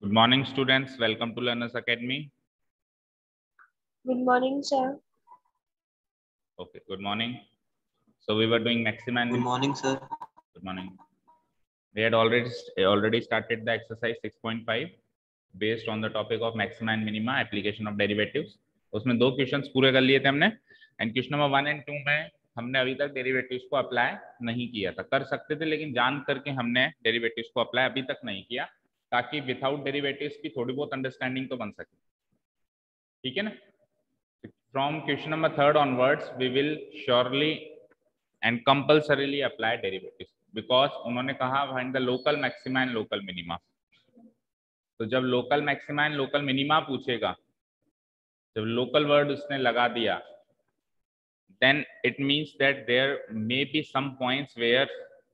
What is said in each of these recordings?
Good morning, students. Welcome to Learners Academy. Good morning, sir. Okay, good morning. So we were doing maxima and Good morning, sir. good morning. We had already started the exercise 6.5 based on the topic of maxima and minima, application of derivatives. उसमें दो questions पूरे कर लिए थे हमने and question number 1 and 2 में हमने अभी तक डेरिवेटिव्स को अप्लाई नहीं किया था। कर सकते थे लेकिन जान करके हमने डेरिवेटिव्स को अप्लाई अभी तक नहीं किया ताकि विदाउट डेरिवेटिव्स की थोड़ी बहुत अंडरस्टैंडिंग तो बन सके। ठीक है ना? From question number 3 onwards, we will surely and compulsorily apply derivatives because उन्होंने कहा find the local maxima and local minima। तो जब local maxima and local minima पूछेगा, जब local word उसने लगा दिया, then it means that there may be some points where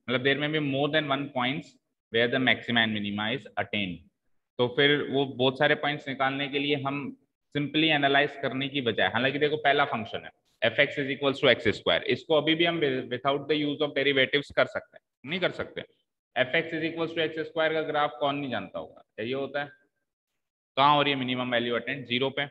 मतलब there may be more than one points where the maxima and minima is attained। तो फिर वो बहुत सारे पॉइंट्स निकालने के लिए हम सिंपली एनालाइज करने की बजाय, हालांकि देखो पहला फंक्शन है fx is equals to x square, इसको अभी भी हम without the use of derivatives कर सकते हैं, नहीं कर सकते? fx is equals to x square का ग्राफ कौन नहीं जानता होगा? ये होता है कहाँ हो रही है मिनिमम वैल्यू अटेंड? 0 पे।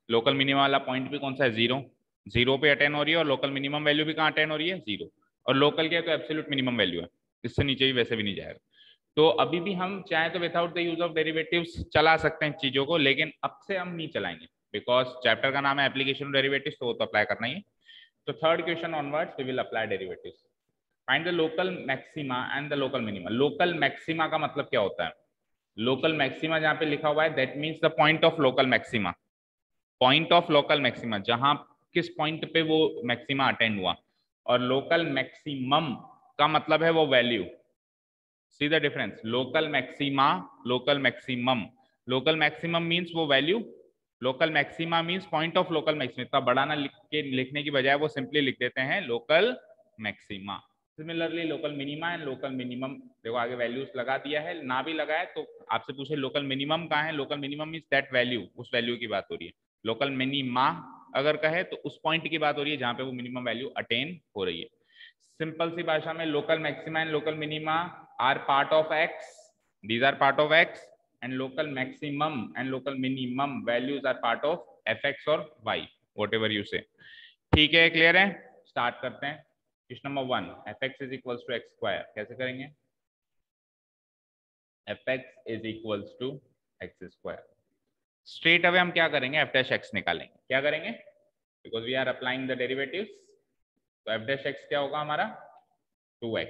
लोकल मिनिमम वाला पॉइंट भी कौन सा है? 0। 0 पे अटेंड हो रही है और लोकल मिनिमम वैल्यू भी कहाँ अटेंड हो रही है? 0। और लोकल क्या है? तो एब्सोल्यूट मिनिमम वैल्यू है, इससे नीचे भी वैसे भी नहीं जाएगा। तो अभी भी हम चाहे तो without the use of derivatives चला सकते हैं चीजों को, लेकिन अब से हम नहीं चलाएंगे बिकॉज चैप्टर का नाम है एप्लीकेशन ऑफ डेरिवेटिव्स, तो वो तो अप्लाई करना ही है। तो third question onwards we will apply derivatives. Find the local maxima and the local minima. Local maxima का मतलब क्या होता है? लोकल मैक्सिमा जहां पे लिखा हुआ है that means the point of local maxima. Point of local maxima, जहां किस पॉइंट पे वो मैक्सिमा अटेंड हुआ। और लोकल मैक्सिमम का मतलब है वो value. See the difference? Local maxima, local maximum. Local maximum means वो value, local maxima means point of local maximum। इतना बड़ा ना लिखने की बजाय वो सिंपली लिख देते हैं local maxima। Similarly local minima and local minimum, देखो आगे वैल्यूज लगा दिया है, ना भी लगाए तो आपसे पूछे लोकल मिनिमम कहाँ है? Local minimum means that value, उस वैल्यू की बात हो रही है। लोकल मिनिमा अगर कहे तो उस पॉइंट की बात हो रही है जहां पे वो मिनिमम वैल्यू अटेन हो रही है। सिंपल सी भाषा में local maxima and local minima are part of x, these are part of x, and local maximum and local minimum values are part of fx or y, whatever you say। ठीक है, clear है? Start करते हैं। Question number 1, fx is equals to x square कैसे करेंगे? fx is equals to x square. Straight away हम क्या करेंगे? f डैश x निकालेंगे। क्या करेंगे? Because we are applying the derivatives, तो f डैश x क्या होगा हमारा? 2x।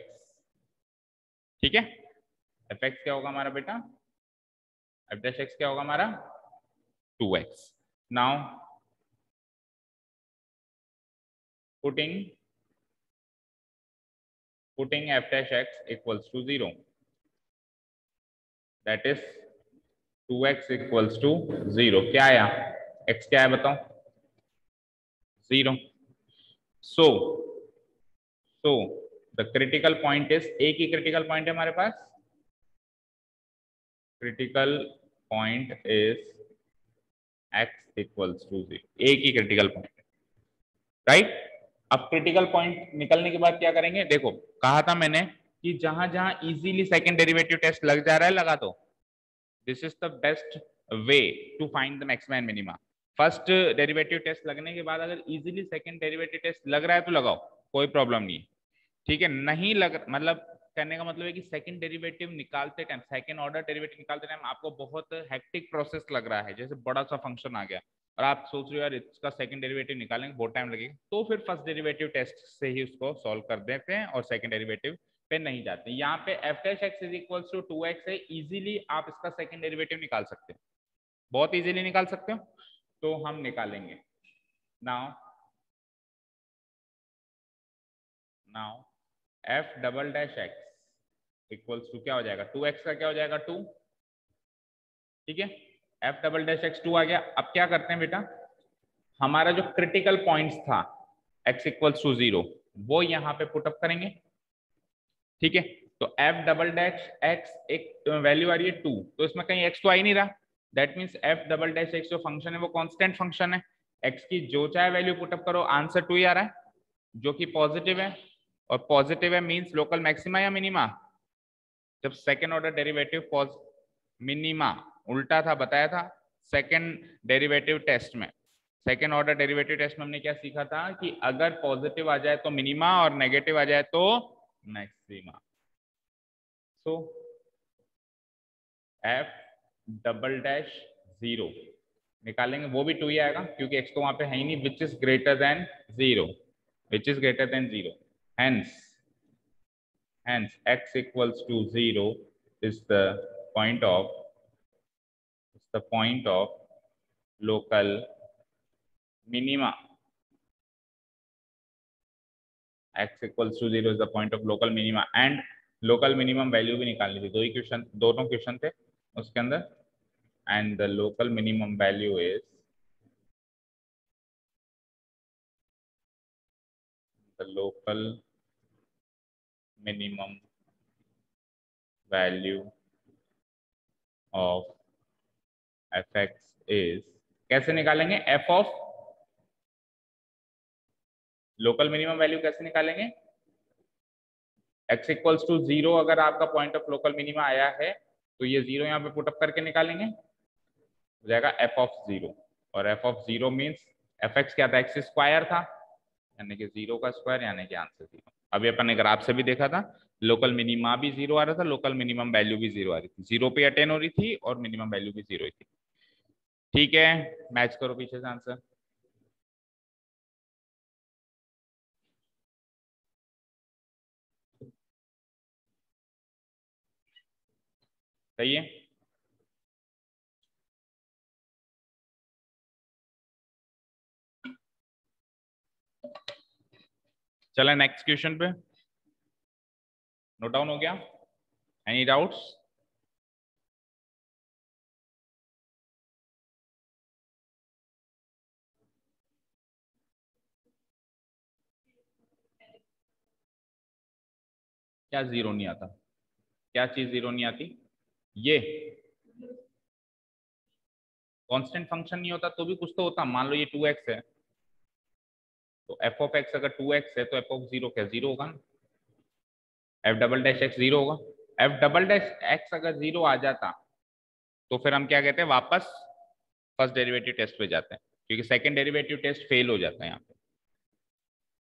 ठीक है, fx क्या होगा हमारा बेटा? f डैश x क्या होगा हमारा? 2x। Now putting f dash x equals to 0, that is 2x equals to 0। क्या आया? x क्या है बताओ? 0। so the critical point is, एक ही critical point है हमारे पास, critical point is x equals to 0, एक ही critical point है, राइट? अब क्रिटिकल पॉइंट निकलने के बाद क्या करेंगे? देखो कहा था मैंने कि जहां जहां इजीली सेकंड डेरिवेटिव टेस्ट लग जा रहा है लगा दो। This is the best way to find the maxima and minima. First derivative test लगने के बाद अगर इजीली सेकंड डेरिवेटिव टेस्ट लग रहा है तो लगाओ, कोई प्रॉब्लम नहीं है। ठीक है, नहीं लग मतलब करने का मतलब है कि सेकंड डेरिवेटिव निकालते टाइम, सेकंड ऑर्डर डेरिवेटिव निकालते टाइम आपको बहुत हेक्टिक प्रोसेस लग रहा है, जैसे बड़ा सा फंक्शन आ गया और आप सोच रहे हो यार इसका सेकंड डेरिवेटिव निकालेंगे बहुत टाइम लगेगा, तो फिर फर्स्ट डेरिवेटिव टेस्ट से ही उसको सॉल्व कर देते हैं और सेकंड डेरिवेटिव पे नहीं जाते। यहाँ पे f dash x is equals to 2x है, इजीली आप इसका सेकंड डेरिवेटिव निकाल सकते हो, बहुत इजीली निकाल सकते हो, तो हम निकालेंगे। Now f double dash x equals to क्या हो जाएगा? 2x का क्या हो जाएगा? 2। ठीक है, f डबल डैश x 2 आ गया। अब क्या करते हैं बेटा, हमारा जो क्रिटिकल पॉइंट्स था x इक्वल्स टू 0 वो यहाँ पे पुटअप करेंगे। ठीक है, तो f डबल डैश x एक वैल्यू आ रही है 2, तो इसमें कहीं x तो आ ही नहीं रहा, that means f double dash x जो फंक्शन है वो कांस्टेंट फंक्शन है, x की जो चाहे वैल्यू पुटअप करो आंसर 2 ही आ रहा है, जो कि पॉजिटिव है। और पॉजिटिव है मीन्स लोकल मैक्सिमा या मिनिमा? जब सेकेंड ऑर्डर डेरिवेटिव मिनिमा उल्टा था, बताया था सेकंड डेरिवेटिव टेस्ट में। सेकंड ऑर्डर डेरिवेटिव टेस्ट में हमने क्या सीखा था कि अगर पॉजिटिव आ जाए तो मिनिमा और नेगेटिव आ जाए तो मैक्सिमा। सो एफ डबल डैश जीरो निकालेंगे, वो भी 2 ही आएगा क्योंकि x तो वहां पे है ही नहीं, which is greater than zero, which is greater than zero, hence x equals to 0 is the point of local minima. x equals to 0 is the point of local minima and local minimum value भी निकालनी थी, दो ही question, दोनों question थे उसके अंदर, and the local minimum value is the local minimum value of fx is, कैसे निकालेंगे f of local minimum value कैसे निकालेंगे, x इक्वल्स टू 0 अगर आपका पॉइंट ऑफ लोकल मिनिमा आया है तो ये 0 यहाँ पे पुटअप करके निकालेंगे, हो जाएगा f ऑफ 0, और f ऑफ 0 मीन्स fx क्या था, x स्क्वायर था, यानी कि 0 का स्क्वायर, यानी कि आंसर 0। अभी अपन ने ग्राफ से भी देखा था, लोकल मिनिमा भी 0 आ रहा था, लोकल मिनिमम वैल्यू भी 0 आ रही थी, 0 पे अटेन हो रही थी और मिनिमम वैल्यू भी 0 ही थी। ठीक है, मैच करो पीछे से आंसर। सही है, चला नेक्स्ट क्वेश्चन पे। नोट डाउन हो गया, एनी डाउट्स? क्या जीरो नहीं आता, क्या चीज जीरो नहीं आती, ये कांस्टेंट फंक्शन नहीं होता तो भी कुछ तो होता, मान लो ये 2x है तो f ऑफ x अगर 2x है तो f ऑफ 0 क्या 0 होगा ना, f डबल डैश x 0 होगा, f डबल डैश x अगर 0 आ जाता तो फिर हम क्या कहते हैं, वापस फर्स्ट डेरिवेटिव टेस्ट पे जाते हैं क्योंकि सेकंड डेरिवेटिव टेस्ट फेल हो जाता है यहाँ पे।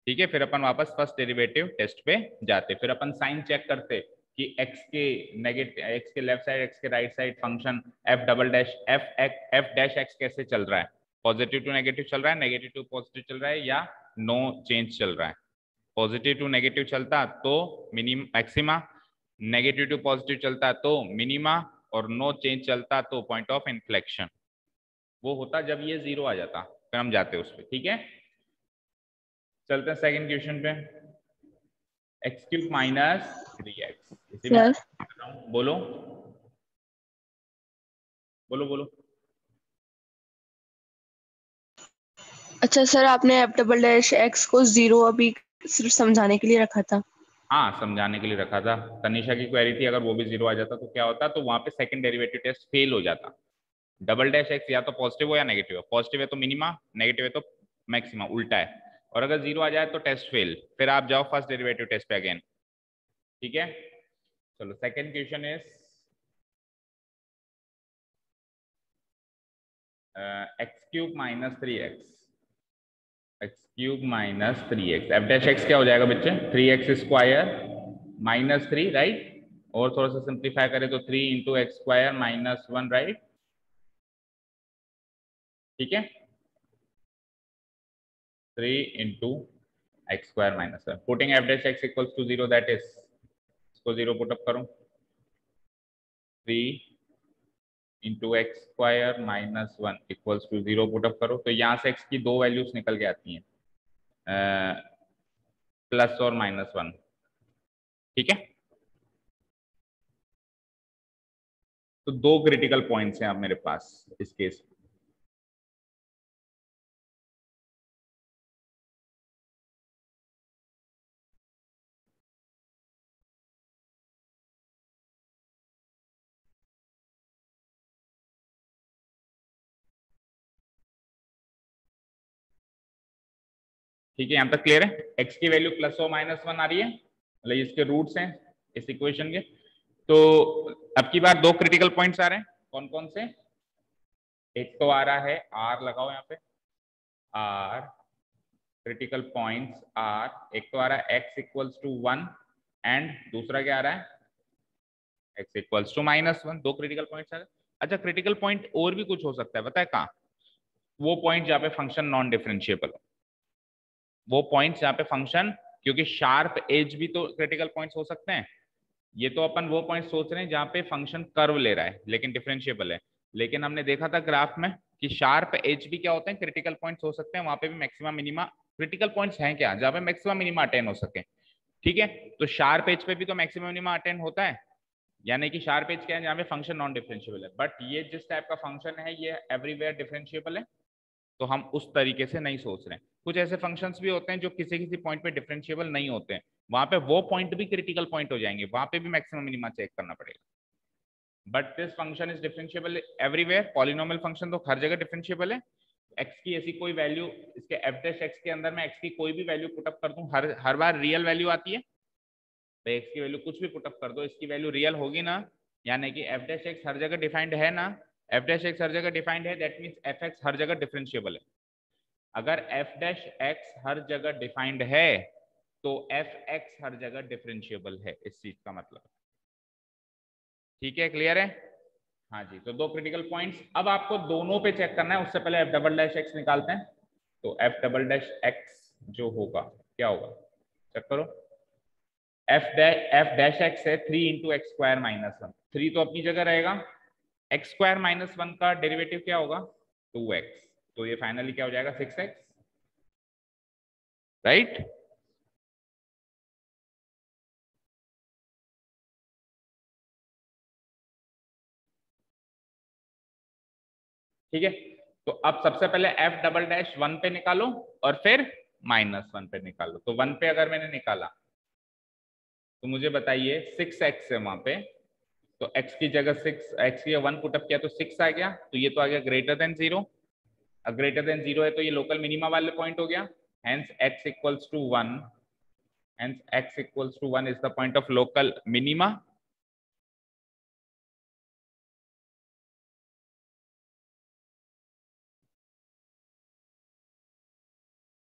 ठीक है, फिर अपन वापस फर्स्ट डेरिवेटिव टेस्ट पे जाते, फिर अपन साइन चेक करते कि x के नेगेटिव, x के लेफ्ट साइड, x के right side function f double dash f dash x कैसे चल रहा है, पॉजिटिव टू नेगेटिव चल रहा है, नेगेटिव टू पॉजिटिव चल रहा है, या नो चेंज चल रहा है। पॉजिटिव टू नेगेटिव चलता तो minimum maxima, negative to positive चलता तो मिनिमा, और नो चेंज चलता तो पॉइंट ऑफ इन्फ्लेक्शन। वो होता जब ये 0 आ जाता, फिर हम जाते उस पर। ठीक है, चलते हैं सेकंड क्वेश्चन पे। एक्स क्यूब माइनस 3x, इसी में बोलो बोलो बोलो। अच्छा सर, आपने एफ डबल डैश एक्स को 0 अभी सिर्फ समझाने के लिए रखा था। हाँ, समझाने के लिए रखा था, तनिषा की क्वेरी थी अगर वो भी 0 आ जाता तो क्या होता, तो वहां पे सेकंड डेरिवेटिव टेस्ट फेल हो जाता। डबल डैश एक्स या तो पॉजिटिव हो या नेगेटिव हो, पॉजिटिव है तो मिनिमा, नेगेटिव है तो मैक्सिमा, उल्टा है, और अगर 0 आ जाए तो टेस्ट फेल, फिर आप जाओ फर्स्ट डेरिवेटिव टेस्ट पे अगेन। ठीक है, चलो second question is x cube minus 3x, x cube minus 3x, F dash x क्या हो जाएगा बच्चे, 3x स्क्वायर माइनस 3, राइट, और थोड़ा सा सिंप्लीफाई करें तो 3 into x square minus 1, right. ठीक है, 3 into x square minus 1, putting f dash x equals to 0, that is, इसको 0 पुटअप करो, 3 into x square minus 1 equals to 0 put up करो, तो यहाँ से x की दो वैल्यूज निकल के आती हैं, प्लस और माइनस 1। ठीक है, तो दो क्रिटिकल पॉइंट्स हैं अब मेरे पास इस केस। ठीक है, यहां तक क्लियर है, x की वैल्यू प्लस और माइनस 1 आ रही है, मतलब इसके रूट्स हैं इस इक्वेशन के, तो अब की बार दो क्रिटिकल पॉइंट्स आ रहे हैं, कौन कौन से? एक तो आ रहा है आर, लगाओ यहाँ पे आर, क्रिटिकल पॉइंट्स आर। एक तो आ रहा है एक्स इक्वल्स टू 1 एंड दूसरा क्या आ रहा है? X equals to -1। दो क्रिटिकल पॉइंट्स आ रहे हैं। अच्छा, क्रिटिकल पॉइंट और भी कुछ हो सकता है, पता है कहाँ? वो पॉइंट जहाँ पे फंक्शन नॉन डिफरेंशिएबल हो, वो पॉइंट्स जहाँ पे फंक्शन, क्योंकि शार्प एज भी तो क्रिटिकल पॉइंट्स हो सकते हैं। ये तो अपन वो पॉइंट सोच रहे हैं जहाँ पे फंक्शन कर्व ले रहा है लेकिन डिफरेंशिएबल है, लेकिन हमने देखा था ग्राफ में कि शार्प एज भी क्या होते हैं, क्रिटिकल पॉइंट्स हो सकते हैं। वहां पे भी मैक्सिमम मिनिमा क्रिटिकल पॉइंट्स हैं क्या, जहाँ पे मैक्सिमम मिनिमा अटेन हो सके। ठीक है, तो शार्प एज पे भी तो मैक्सिमम मिनिमा अटेन होता है, यानी कि शार्प एज क्या है, जहाँ पे फंक्शन नॉन डिफरेंशिएबल है। बट ये जिस टाइप का फंक्शन है ये एवरीवेयर डिफरेंशिएबल है, तो हम उस तरीके से नहीं सोच रहे हैं। कुछ ऐसे फंक्शंस भी होते हैं जो किसी किसी पॉइंट पे डिफरेंशिएबल नहीं होते हैं, वहां पे वो पॉइंट भी क्रिटिकल पॉइंट हो जाएंगे, वहां पे भी मैक्सिमम मिनिमा चेक करना पड़ेगा। But this function is differentiable everywhere. Polynomial function तो हर जगह डिफरेंशिएबल है। एक्स की ऐसी कोई वैल्यू, इसके एफ डैश एक्स के अंदर मैं एक्स की कोई भी वैल्यू पुटअप कर दूं, हर बार रियल वैल्यू आती है। तो एक्स की वैल्यू कुछ भी पुटअप कर दो, इसकी वैल्यू रियल होगी ना, यानी कि एफ डैश एक्स हर जगह डिफाइंड है ना। एफ डैश एक्स हर जगह डिफाइंड है, दैट मीन्स एफ एक्स हर जगह डिफरेंशिएबल है। अगर एफ डैश एक्स हर जगह डिफाइंड है तो एफ एक्स हर जगह डिफरेंशिएबल है, इस चीज का मतलब। ठीक है, क्लियर है? हाँ जी, तो दो क्रिटिकल पॉइंट्स। अब आपको दोनों पे चेक करना है, उससे पहले एफ डबल डैश एक्स निकालते हैं। तो एफ डबल डैश एक्स जो होगा क्या होगा, चेक करो। एफ डैश एक्स है 3 इंटू एक्स स्क्वायर -1। 3 तो अपनी जगह रहेगा, एक्स स्क्वायर -1 का डेरिवेटिव क्या होगा, 2x। तो ये फाइनली क्या हो जाएगा, 6x, राइट? ठीक है, तो अब सबसे पहले एफ डबल डैश 1 पे निकालो और फिर -1 पे निकालो। तो 1 पे अगर मैंने निकाला तो मुझे बताइए 6x है वहां पे, तो x की जगह 6, x की 1 पुटअप किया तो 6 आ गया, तो ये तो आ गया ग्रेटर देन 0। अब ग्रेटर देन 0 है तो ये लोकल मिनिमा वाले पॉइंट हो गया, hence x equals to 1, hence x equals to 1 is the point of local minima.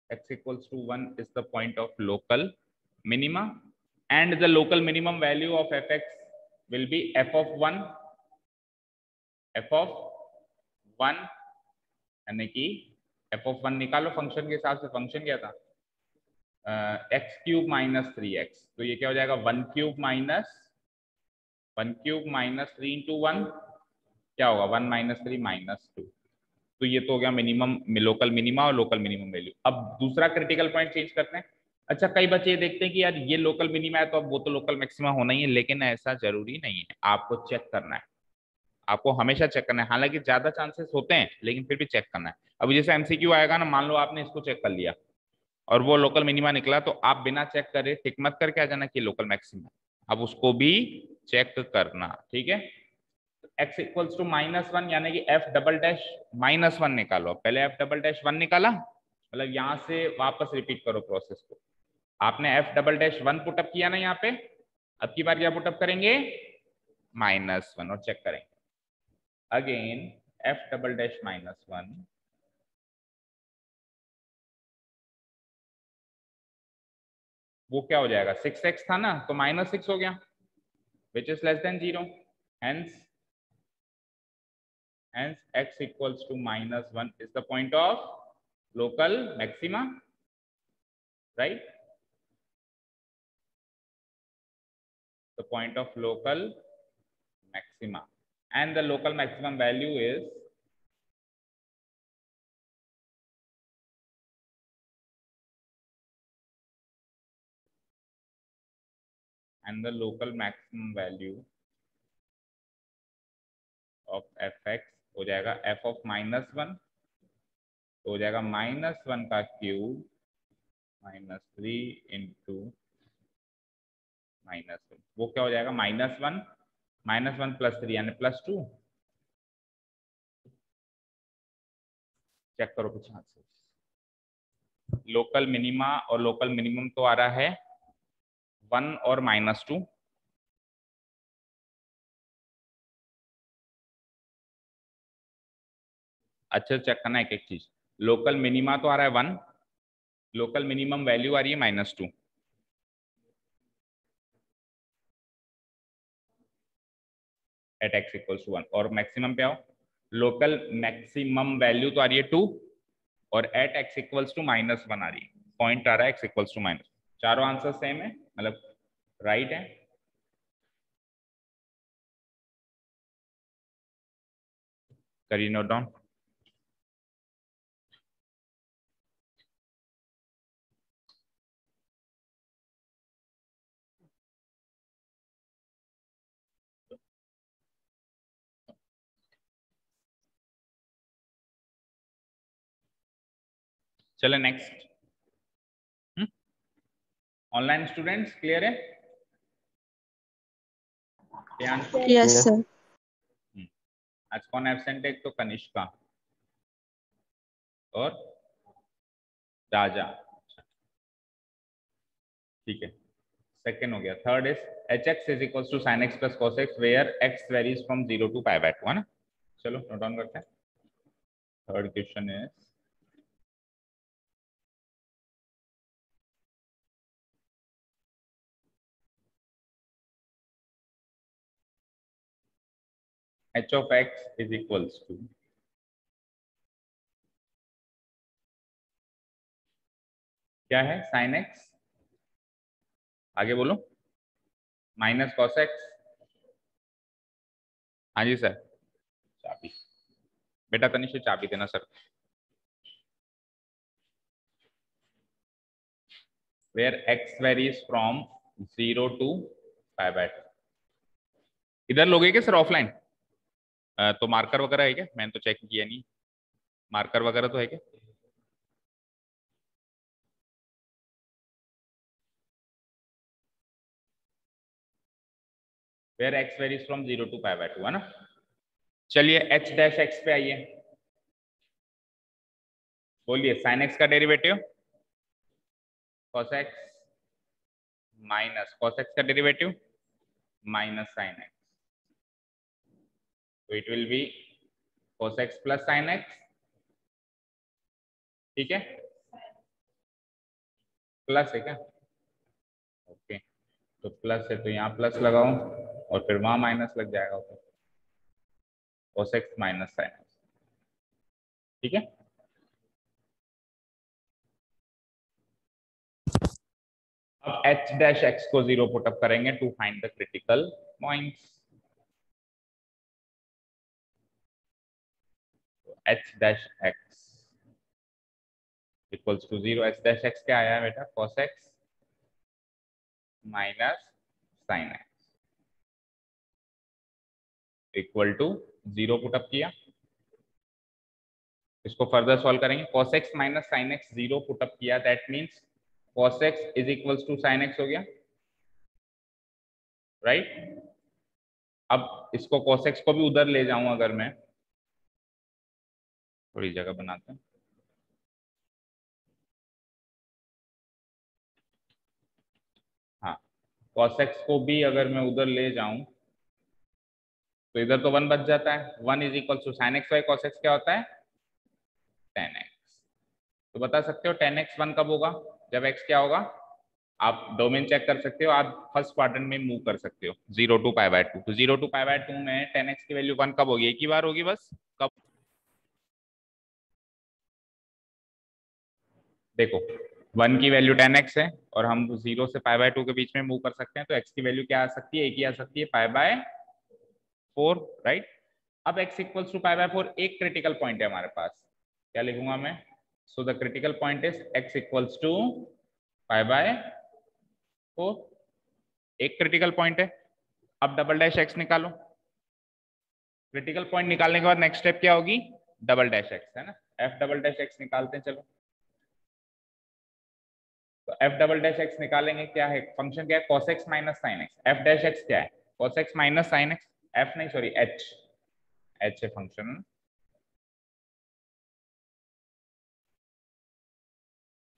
x equals to 1 is the point of local minima, and the local minimum value of fx will be f of 1, f of 1, यानी कि f of 1 निकालो function के हिसाब से। Function क्या था, x cube -3x, तो ये क्या हो जाएगा 1 क्यूब -3 इंटू 1 क्या होगा 1 -3 -2। तो ये तो हो गया मिनिमम, लोकल मिनिमा और लोकल मिनिमम वैल्यू। अब दूसरा क्रिटिकल पॉइंट चेंज करते हैं। अच्छा, कई बच्चे ये देखते हैं कि यार ये लोकल मिनिमा है तो अब वो तो लोकल मैक्सिमा होना ही है, लेकिन ऐसा जरूरी नहीं है, आपको चेक करना है, आपको हमेशा चेक करना है। हालांकि ज्यादा चांसेस होते हैं लेकिन फिर भी चेक करना है। अब जैसे एमसीक्यू आएगा ना, मान लो आपने इसको चेक कर लिया और वो लोकल मिनिमा निकला, तो आप बिना चेक करे टिक मत करके आ जाना कि लोकल मैक्सिमा, अब उसको भी चेक करना। ठीक है, x इक्वल्स टू -1, यानी कि f डबल डैश -1 निकालो। पहले f डबल डैश 1 निकाला, मतलब यहां से वापस रिपीट करो प्रोसेस को। आपने f डबल डैश 1 पुटअप किया ना यहाँ पे, अब की बार क्या पुटअप करेंगे, -1, और चेक करेंगे अगेन f डबल डैश -1, वो क्या हो जाएगा 6x था ना, तो -6 हो गया, which is less than 0, hence x equals to -1 is the point of local maxima, right? The point of local maxima, and the local maximum value is and the local maximum value of fx हो जाएगा f of -1, तो हो जाएगा -1 का cube -3 into -1, वो क्या हो जाएगा -1 प्लस 3 यानी +2। चेक करो कुछ हाथ से, लोकल मिनिमा और लोकल मिनिमम तो आ रहा है 1 और -2, अच्छे से चेक करना एक एक चीज। लोकल मिनिमा तो आ रहा है 1, लोकल मिनिमम वैल्यू आ रही है -2 एट x इक्वल्स टू 1, और मैक्सिमम पे आओ, लोकल मैक्सिमम वैल्यू तो आ रही है 2 और एट x इक्वल्स टू -1 आ रही है, पॉइंट आ रहा है x इक्वल्स टू -, चारों आंसर सेम है, मतलब राइट है। करिए नोट डाउन। चले नेक्स्ट। ऑनलाइन स्टूडेंट्स क्लियर है? Yes sir. आज कौन एब्सेंट है? तो कनिष्का और राजा, ठीक है। सेकेंड हो गया। Third is h x is equal to sine x plus cos x where x varies from 0 to π/2, है ना। चलो नोट डाउन करते हैं। Third question is h of x is equals to, क्या है, साइन एक्स, आगे बोलो, माइनस कॉस एक्स। हाँ जी सर। चाबी बेटा, तनिष चाबी देना sir. Where x varies from 0 to π/2, इधर लोगे क्या सर ऑफलाइन? तो मार्कर वगैरह है क्या? मैंने तो चेक किया नहीं, मार्कर वगैरह तो है क्या? Where x varies from 0 to π/2, है ना। चलिए h डैश x पे आइए, बोलिए साइन एक्स का derivative cos x minus cos x का डेरिवेटिव माइनस साइन एक्स, तो it will B cos x plus sine x, ठीक है, प्लस है क्या? ओके, तो प्लस है तो यहाँ प्लस लगाओ और फिर वहां माइनस लग जाएगा, तो cos x minus sine x, ठीक है। अब h डैश x को 0 पुटअप करेंगे to find the critical points. h dash x equals to 0, h dash x क्या आया बेटा? cos x minus sine x equal to 0 put up किया, इसको फर्दर सॉल्व करेंगे। cos x minus sine x 0 put up किया, that means cos x is equals to sine x हो गया, right. अब इसको cos x को भी उधर ले जाऊं अगर मैं, थोड़ी जगह बनाते हैं, हाँ, cos x को भी अगर मैं उधर ले जाऊं तो इधर तो 1 बच जाता है, 1 is equal to sine x by cos x क्या होता है? tan x। तो बता सकते हो tan x 1 कब होगा? जब x क्या होगा? आप डोमेन चेक कर सकते हो, आप फर्स्ट क्वाड्रेंट में मूव कर सकते हो 0 to π/2, तो 0 to π/2 में tan x की वैल्यू 1 कब होगी? एक ही बार होगी बस, कब? देखो 1 की वैल्यू tan x है और हम 0 से π/2 के बीच में मूव कर सकते हैं, तो x की वैल्यू क्या आ सकती है? एक ही आ सकती है, π/4, राइट। अब x इक्वल्स टू π/4 एक क्रिटिकल पॉइंट है हमारे पास, क्या लिखूंगा मैं? So the critical point is x equals to π/4, एक क्रिटिकल पॉइंट है। अब डबल डैश x निकालो, क्रिटिकल पॉइंट निकालने के बाद नेक्स्ट स्टेप क्या होगी? डबल डैश x, है ना। f डबल डैश x निकालते हैं, चलो। तो f डबल डैश x निकालेंगे, क्या है फंक्शन, क्या है? cos x minus sine x. f dash x क्या है? cos x minus sine x, f नहीं सॉरी h, h है फंक्शन।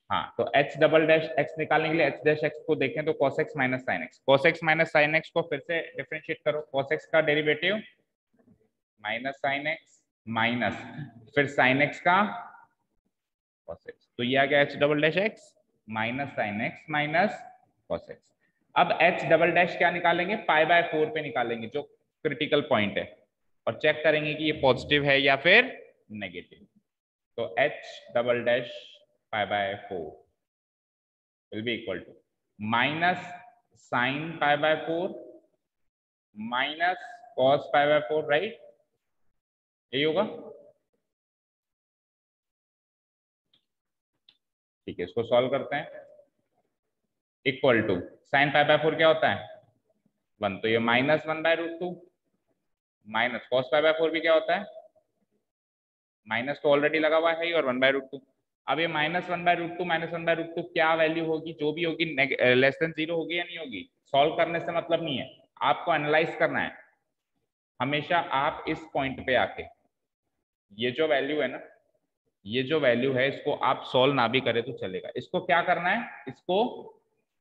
हाँ, तो h डबल डैश x निकालने के लिए h डैश x को देखें तो cos x minus sine x, cos x minus sine x को फिर से डिफरेंशिएट करो, cos x का derivative minus sine x minus फिर साइन एक्स का कॉस एक्स, तो ये आ गया H double dash x minus sine x minus cos x. अब एच डबल डैश क्या निकालेंगे, पाई बाय 4 पे निकालेंगे जो क्रिटिकल पॉइंट है, और चेक करेंगे कि ये पॉजिटिव है या फिर नेगेटिव। तो h double dash pi by 4 will be equal to minus sine pi by 4 minus cos pi by 4, right, यही होगा। ठीक है, इसको सॉल्व करते हैं। Equal to sine pi by 4 क्या होता है 1, तो ये minus 1/√2 minus cos pi by 4 भी क्या होता है, माइनस तो ऑलरेडी लगा हुआ है और 1/√2। अब ये माइनस 1/√2 माइनस 1/√2 क्या वैल्यू होगी, जो भी होगी लेस देन 0 होगी या नहीं होगी। सॉल्व करने से मतलब नहीं है, आपको एनालाइज करना है। हमेशा आप इस पॉइंट पे आके ये जो वैल्यू है ना, ये जो वैल्यू है इसको आप सॉल्व ना भी करें तो चलेगा। इसको क्या करना है, इसको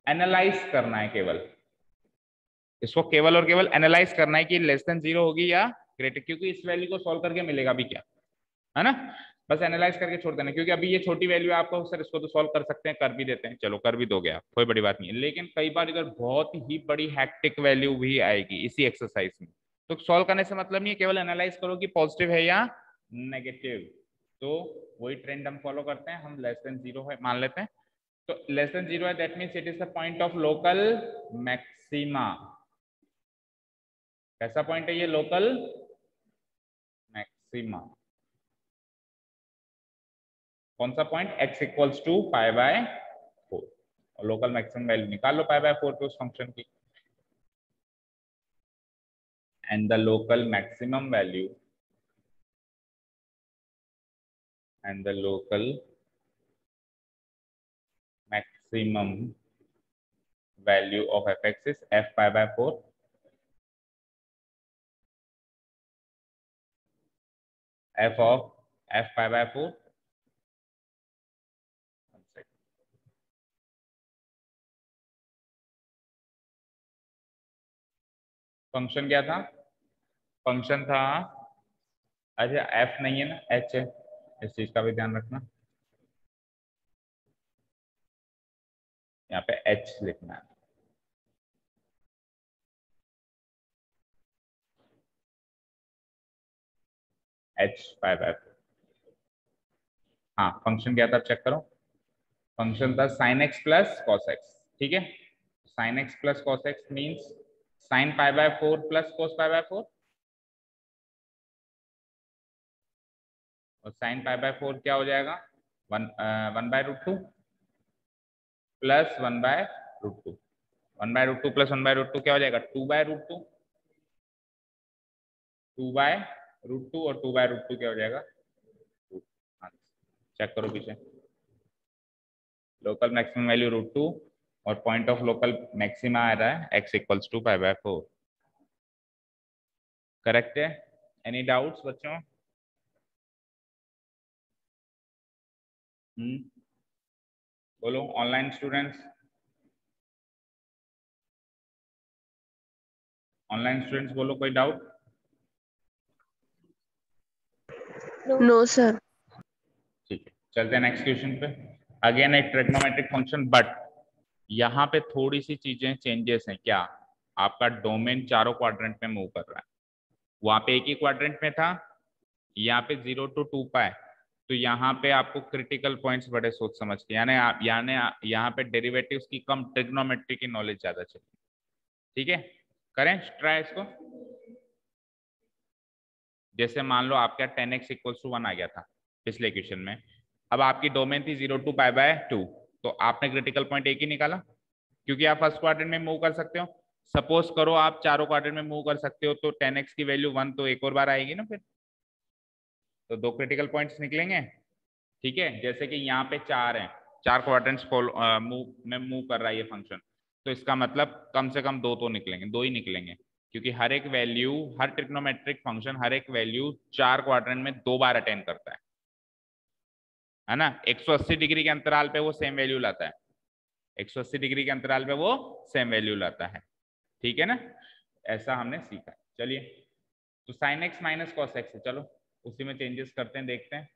एनालाइज करना है, केवल इसको केवल और केवल एनालाइज करना है कि लेस देन 0 होगी या ग्रेटर, क्योंकि इस वैल्यू को सॉल्व करके मिलेगा भी क्या, है ना। बस एनालाइज करके छोड़ देना, क्योंकि अभी ये छोटी वैल्यू है, आपको सर इसको तो सॉल्व कर सकते हैं, कर भी देते हैं, चलो कर भी दोगे आप, कोई बड़ी बात नहीं है। लेकिन कई बार इधर बहुत ही बड़ी हैक्टिक वैल्यू भी आएगी इसी एक्सरसाइज में, तो सॉल्व करने से मतलब नहीं है, केवल एनालाइज करो कि पॉजिटिव है या नेगेटिव। तो वही ट्रेंड हम फॉलो करते हैं, हम लेस देन 0 है मान लेते हैं। तो लेस देन 0 है, that means it is the point of local maxima. कैसा पॉइंट है ये, लोकल मैक्सिमा। कौन सा point, x equals to pi by 4, और लोकल मैक्सिमम वैल्यू निकाल लो पाई बाय 4 पे उस फंक्शन की, and the local maximum value and the local maximum value of fx is f pi by 4, f of f pi by 4। Function क्या था, function था, अच्छा f नहीं है ना, h है, इस चीज का भी ध्यान रखना, यहाँ पे h लिखना है। h पाई बाय 4, हाँ फंक्शन क्या था चेक करो, फंक्शन था sin x plus cos x, ठीक है। sin x plus cos x means sin pi by 4 plus cos pi by 4, और sin पाई बाय 4 क्या हो जाएगा, 1/√2 प्लस 1/√2, 1/√2 प्लस 1/√2 क्या हो जाएगा, 2/√2, 2/√2 और 2/√2 क्या हो जाएगा 2। हाँ चेक करो पीछे, लोकल मैक्सिमम वैल्यू √2 और पॉइंट ऑफ लोकल मैक्सिमा आ रहा है x equals to pi by 4। Correct है, एनी डाउट्स बच्चों। बोलो ऑनलाइन स्टूडेंट्स, ऑनलाइन स्टूडेंट्स बोलो कोई डाउट। No sir. ठीक है, चलते हैं नेक्स्ट क्वेश्चन पे। अगेन एक ट्रिग्नोमेट्रिक फंक्शन, बट यहाँ पे थोड़ी सी चीजें चेंजेस हैं। क्या, आपका डोमेन चारों क्वाड्रेंट में मूव कर रहा है, वहां पे एक ही क्वाड्रेंट में था, यहाँ पे 0 to 2 पाए, तो यहाँ पे आपको क्रिटिकल पॉइंट्स बड़े सोच समझ के, यानी यहाँ पे डेरिवेटिव्स की कम, ट्रिग्नोमेट्री की नॉलेज ज्यादा चाहिए, ठीक है। करें ट्राई इसको, जैसे मान लो आपका 10x इक्वल्स टू 1 आ गया था पिछले क्वेश्चन में, अब आपकी डोमेन थी 0 to पाई बाय 2, तो आपने क्रिटिकल पॉइंट एक ही निकाला, क्योंकि आप फर्स्ट क्वाड्रेंट में मूव कर सकते हो। सपोज करो आप चारों क्वाड्रेंट में मूव कर सकते हो, तो 10x की वैल्यू 1 तो एक और बार आएगी ना फिर, तो 2 क्रिटिकल पॉइंट्स निकलेंगे, ठीक है। जैसे कि यहाँ पे 4 हैं, 4 क्वाड्रेंट्स मूव कर रहा है ये फंक्शन, तो इसका मतलब कम से कम 2 तो निकलेंगे, 2 ही निकलेंगे, क्योंकि हर एक वैल्यू, हर ट्रिग्नोमेट्रिक फंक्शन हर एक वैल्यू 4 क्वाड्रेंट में 2 बार अटेंड करता है ना। 180 डिग्री के अंतराल पे वो सेम वैल्यू लाता है, 180 डिग्री के अंतराल पे वो सेम वैल्यू लाता है, ठीक है ना। ऐसा हमने सीखा। चलिए, तो sin x minus cos x है, चलो उसी में चेंजेस करते हैं, देखते हैं।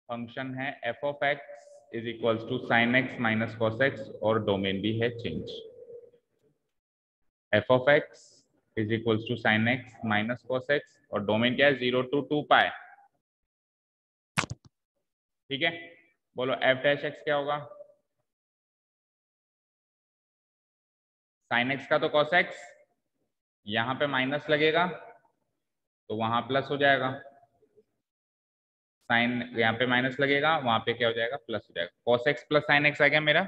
फंक्शन है f of x is equals to sine x minus cos x और डोमेन भी है change. F of x is equals to sine x minus cos x और डोमेन क्या है 0 to 2 पाई। ठीक है, बोलो एफ डैश एक्स क्या होगा? साइन एक्स का तो कॉस एक्स, यहाँ पे माइनस लगेगा तो वहां प्लस हो जाएगा, साइन यहाँ पे माइनस लगेगा वहां पे क्या हो जाएगा, प्लस हो जाएगा। Cos x plus sine x आ गया मेरा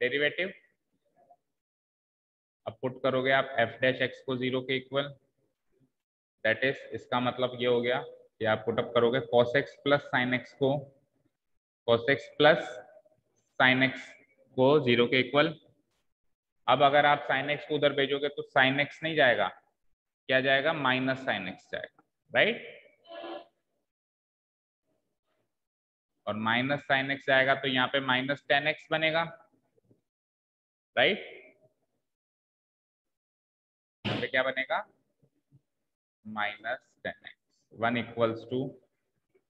डेरिवेटिव। अब पुट करोगे आप एफ डैश एक्स को 0 के इक्वल, दैट इज इसका मतलब ये हो गया कि आप पुटअप करोगे cos x plus sine x को, cos x plus sine x को 0 के इक्वल। अब अगर आप साइन एक्स को उधर भेजोगे तो साइन एक्स नहीं जाएगा, क्या जाएगा, माइनस साइन एक्स जाएगा, राइट। और माइनस साइन एक्स जाएगा तो यहाँ पे माइनस टेन एक्स बनेगा, राइट। यहाँ पे क्या बनेगा, minus tan x, 1 equals to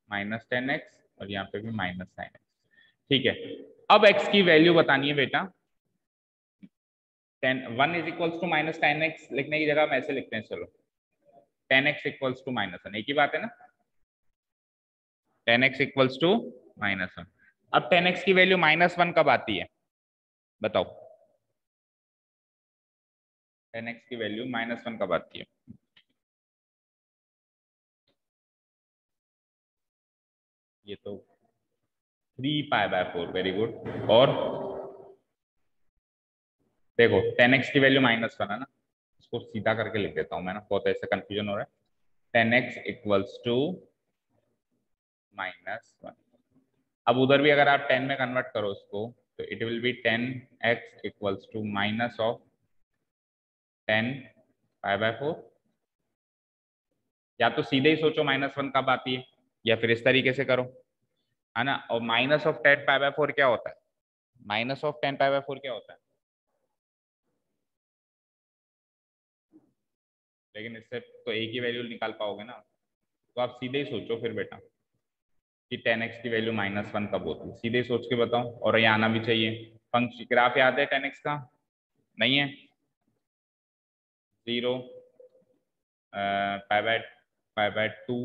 minus tan x और यहाँ पे भी माइनस साइन एक्स। ठीक है, अब x की वैल्यू बतानी है बेटा। 1 is equals to minus tan x लिखने की जगह हम ऐसे लिखते हैं, चलो 10x equals to minus one, एक ही बात है ना, 10x equals to minus one. अब 10x की वैल्यू माइनस वन कब आती है बताओ, 10x की वैल्यू माइनस वन कब आती है? ये तो 3π/4, वेरी गुड। और देखो 10x की वैल्यू माइनस वन है ना, इसको सीधा करके लिख देता हूं मैं ना, बहुत ऐसे कंफ्यूजन हो रहा है। 10x equals to minus one. अब उधर भी अगर आप 10 में कन्वर्ट करो उसको तो it will be 10x equals to minus of 10π/4। या तो सीधे ही सोचो माइनस वन कब आती है, या फिर इस तरीके से करो, है ना। और माइनस ऑफ 10π/4 क्या होता है, माइनस ऑफ 10π/4 क्या होता है? लेकिन इससे तो एक ही वैल्यू निकाल पाओगे ना, तो आप सीधे ही सोचो फिर बेटा कि 10x की वैल्यू माइनस वन कब होती है, सीधे सोच के बताओ। और ये आना भी चाहिए। फंक्शन ग्राफ याद है 10x का? नहीं है, 0 π/2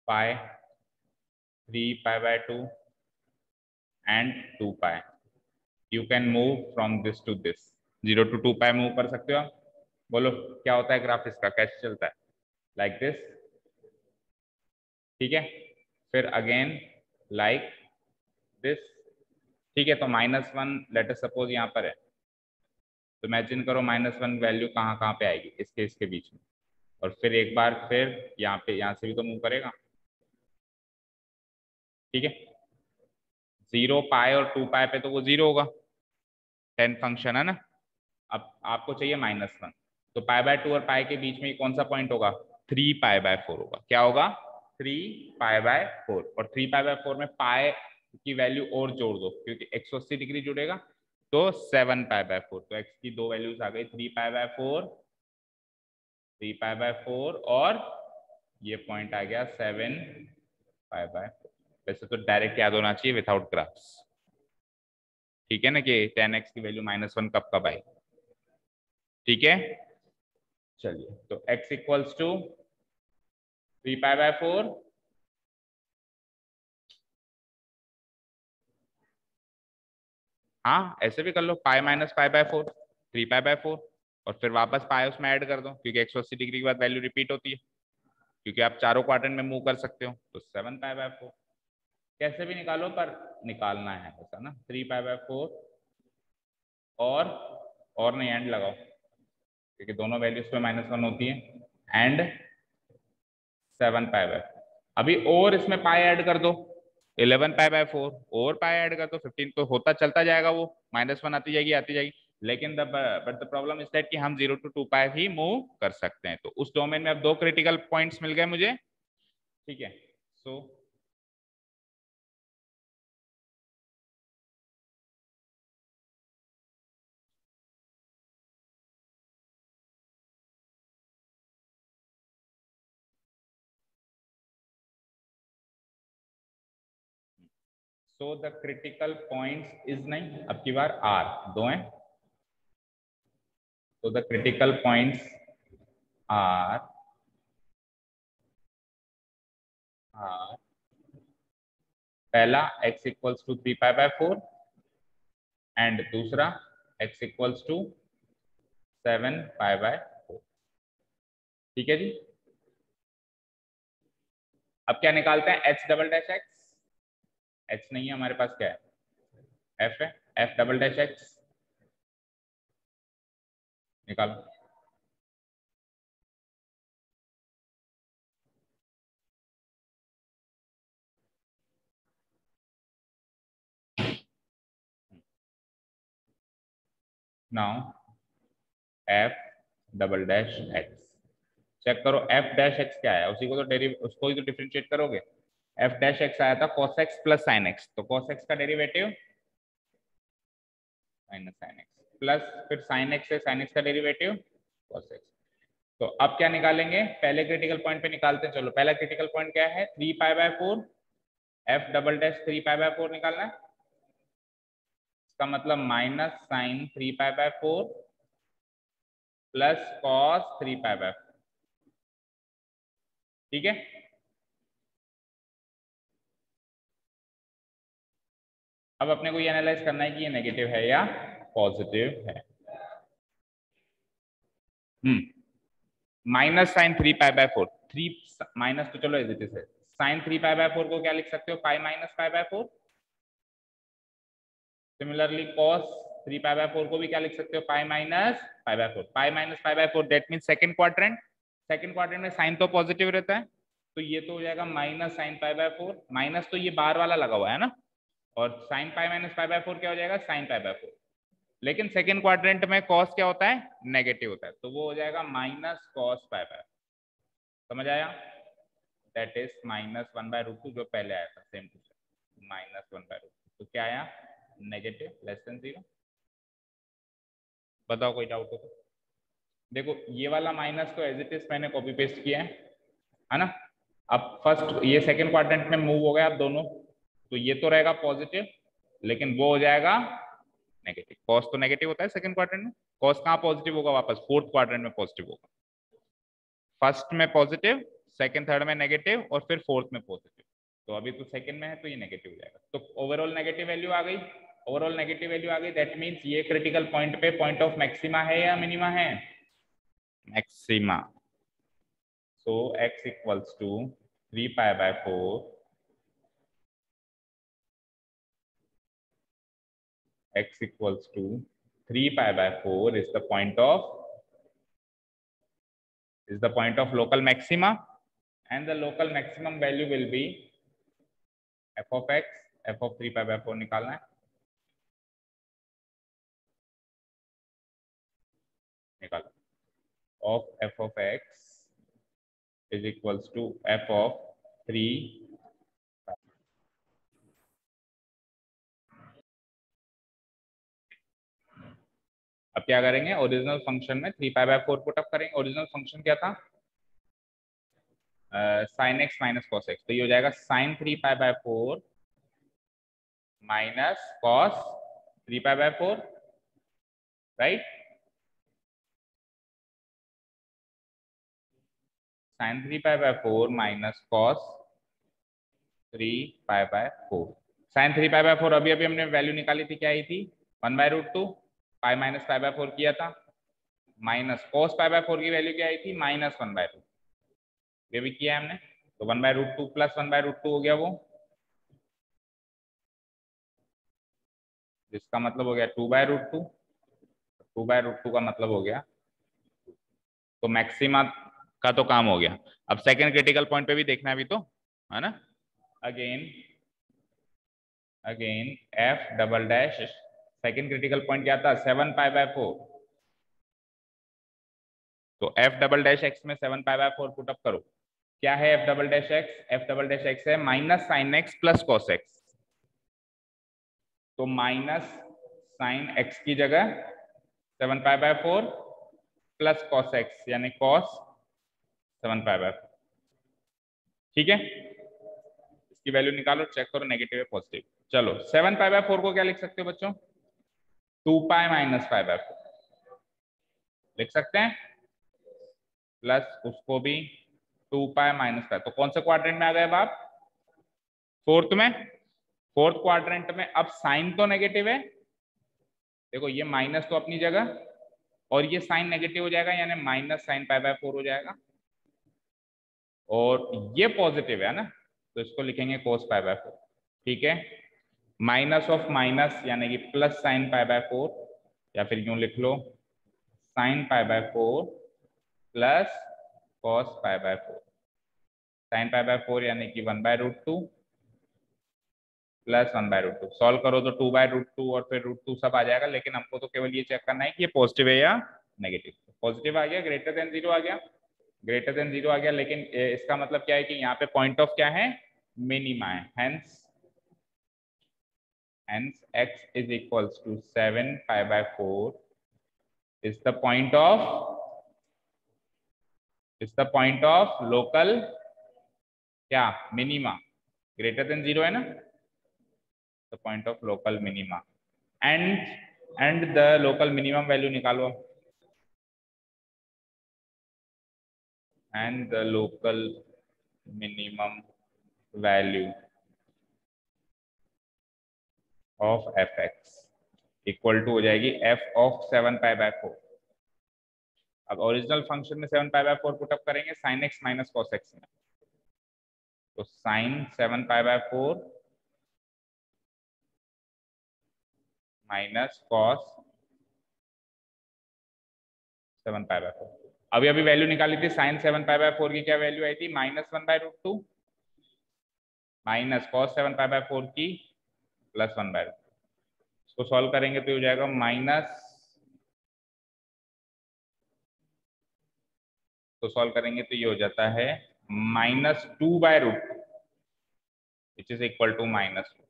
pi, 3π/2 and 2π। You can move from this to this, 0 to 2π move कर सकते हो आप। बोलो क्या होता है ग्राफ इसका, कैसे चलता है, लाइक दिस, ठीक है। फिर अगेन लाइक दिस, ठीक है। तो minus one let us suppose यहाँ पर है, तो इमेजिन करो माइनस वन वैल्यू कहाँ कहाँ पे आएगी, इसके बीच में। और फिर एक बार फिर यहाँ पे, यहाँ से भी तो मूव करेगा, ठीक है। 0π और 2π पे तो वो 0 होगा, 10 फंक्शन है ना। अब आपको चाहिए माइनस वन, तो π/2 और पाई के बीच में कौन सा पॉइंट होगा, 3π/4 होगा। क्या होगा, 3π/4। और 3π/4 में पाई की वैल्यू और जोड़ दो, क्योंकि 180 डिग्री जुड़ेगा, तो 7π/4। तो x की दो वैल्यूज आ गई, 3π/4, 3π/4 और ये पॉइंट आ गया 7π/4। वैसे तो डायरेक्ट याद होना चाहिए विदाउट ग्राफ्स, ठीक है ना, कि 10x की वैल्यू माइनस वन कब कब आई, ठीक है। चलिए, तो x इक्वल्स टू 3π/4, हाँ ऐसे भी कर लो, पाई माइनस π/4, 3π/4, और फिर वापस पाई उसमें ऐड कर दो, क्योंकि 180 डिग्री के बाद वैल्यू रिपीट होती है, क्योंकि आप चारों क्वाड्रेंट में मूव कर सकते हो। तो 7π/4 कैसे भी निकालो, पर निकालना है ऐसा ना, 3π/4 और नहीं एंड लगाओ, क्योंकि दोनों वैल्यूज पे माइनस वन होती है, एंड 7π/4। अभी और इसमें पाई ऐड कर दो, 11π/4 और पाई ऐड कर दो 15, तो होता चलता जाएगा, वो माइनस वन आती जाएगी आती जाएगी। लेकिन but the problem is that कि हम 0 to 2π ही मूव कर सकते हैं। तो उस डोमेन में अब दो क्रिटिकल पॉइंट्स मिल गए मुझे, ठीक है। So so the critical points is नहीं, अब की बार आर, दो हैं, so the critical points are पहला x इक्वल्स टू 3π/4 एंड दूसरा x इक्वल्स टू 7π/4। ठीक है जी। अब क्या निकालते हैं, h double dash x, h नहीं है हमारे पास, क्या है f है, f डबल डैश x निकालो। नाउ f double dash x, check करो f डैश x क्या है, उसी को तो उसको ही तो डिफरेंशिएट करोगे। f डैश x आया था cos x plus sin x, तो cos x का derivative minus sin x, plus फिर sin x है, sin x का डेरिवेटिव cos x। तो अब क्या निकालेंगे, पहले क्रिटिकल पॉइंट पे निकालते हैं। चलो पहला क्रिटिकल पॉइंट क्या है, 3π/4, f डबल डैश 3π/4 निकालना है। इसका मतलब माइनस साइन 3π/4 प्लस कॉस 3π/4। ठीक है, अब अपने को ये एनालाइज करना है कि ये नेगेटिव है या पॉजिटिव है। माइनस साइन 3π/4, 3 माइनस तो चलो एज इट इज है, साइन 3π/4 को क्या लिख सकते हो, पाई माइनस π/4। सिमिलरली कॉस 3π/4 को भी क्या लिख सकते हो, pi minus π/4। Pi minus π/4 that mean second quadrant, second quadrant में साइन तो पॉजिटिव रहता है, तो ये तो हो जाएगा माइनस साइन π/4, माइनस तो ये बार वाला लगा हुआ है ना, और साइन पाई माइनस π/4 क्या हो जाएगा, साइन π/4। लेकिन सेकंड क्वाड्रेंट में कॉस क्या होता है, नेगेटिव होता है, तो वो हो जाएगा माइनस कॉस π/4। समझ आया, दैट इज -1/√2 जो पहले आया था, सेम टू सेम -1/√2। तो क्या आया, नेगेटिव लेस देन 0। बताओ कोई डाउट हो तो। देखो ये वाला माइनस तो एज इट इज मैंने कॉपी पेस्ट किया है ना। अब फर्स्ट ये सेकंड क्वाड्रेंट में मूव हो गया अब दोनों, तो ये तो रहेगा पॉजिटिव, लेकिन वो हो जाएगा नेगेटिव। कॉस तो नेगेटिव होता है सेकंड क्वाड्रेंट में, कॉस कहाँ पॉजिटिव होगा, वापस फोर्थ क्वाड्रेंट में पॉजिटिव होगा। फर्स्ट में पॉजिटिव, सेकंड थर्ड में नेगेटिव, और फिर फोर्थ में पॉजिटिव। तो अभी तो सेकंड में है तो ये नेगेटिव हो जाएगा, तो ओवरऑल नेगेटिव वैल्यू आ गई। ओवरऑल नेगेटिव वैल्यू आ गई, दैट मीन्स ये क्रिटिकल पॉइंट पे पॉइंट ऑफ मैक्सिमा है या मिनिमा है, maxima. So x equals to 3π/4, x equals to 3π/4 is the point of local maxima, and the local maximum value will be f of x, f of 3π/4 निकालना है, निकालो। of f of x is equals to f of 3। अब क्या करेंगे, original function में 3π/4 put up करेंगे। Original function क्या था, sine x minus cos x, तो ये हो जाएगा sine 3π/4 minus cos 3π/4, right. Sine 3π/4 minus cos 3π/4। Sine 3π/4 अभी अभी हमने वैल्यू निकाली थी, क्या आई थी, 1/√2, पाई माइनस π/4 किया था, माइनस कॉस π/4 की वैल्यू क्या आई थी, -1/2, ये भी किया हमने, तो 1/√2 प्लस 1/√2 हो गया वो, जिसका मतलब हो गया 2/√2, 2/√2 का मतलब हो गया, तो मैक्सिमा का तो काम हो गया। अब सेकंड क्रिटिकल पॉइंट पे भी देखना है अभी तो, है ना। Again f double dash, second critical point क्या था, 7π/4, तो f डबल डैश x में 7π/4 पुट अप करो। क्या है f double dash x, f double dash x है minus sine x plus cos x, तो माइनस साइन x की जगह 7π/4 प्लस कॉस x यानी कॉस 7π/4। ठीक है, इसकी वैल्यू निकालो, चेक करो नेगेटिव है पॉजिटिव। चलो 7π/4 को क्या लिख सकते हो बच्चों? 2π - π/4 लिख सकते हैं, प्लस उसको भी 2π - π। तो कौन से क्वाड्रेंट में आ गए अब आप? फोर्थ में। फोर्थ क्वाड्रेंट में अब साइन तो नेगेटिव है, देखो ये माइनस तो अपनी जगह, और ये साइन नेगेटिव हो जाएगा यानी -sin π/4 हो जाएगा, और ये पॉजिटिव है ना, तो इसको लिखेंगे cos π/4। ठीक है, माइनस ऑफ माइनस यानी कि प्लस sin π/4, या फिर यूं लिख लो sin π/4 प्लस cos π/4। sin π/4 यानी कि 1/√2 प्लस 1/√2। सॉल्व करो तो 2/√2 और फिर √2 सब आ जाएगा, लेकिन हमको तो केवल ये चेक करना है कि ये पॉजिटिव है या नेगेटिव। पॉजिटिव आ गया, ग्रेटर देन 0 आ गया, ग्रेटर देन 0 आ गया, लेकिन इसका मतलब क्या है कि यहाँ पे पॉइंट ऑफ क्या है? मिनिमा है। Hence x is equals to 7π/4 is the point of local क्या? मिनिमा। ग्रेटर देन 0 है ना, the point of local minima. And the local minimum value निकालो, and the local minimum value of fx equal to हो जाएगी f of 7π/4। अब original function में 7π/4 put up करेंगे sin x minus cos x में, तो sin 7π/4 माइनस cos 7π/4। अभी value निकाली थी sin 7π/4 की, क्या वैल्यू आई थी? -1/√2 माइनस cos 7π/4 की प्लस 1/√2। इसको सॉल्व करेंगे तो हो जाएगा माइनस, तो सॉल्व करेंगे तो ये हो जाता है -2/√2 विच इज इक्वल टू -2।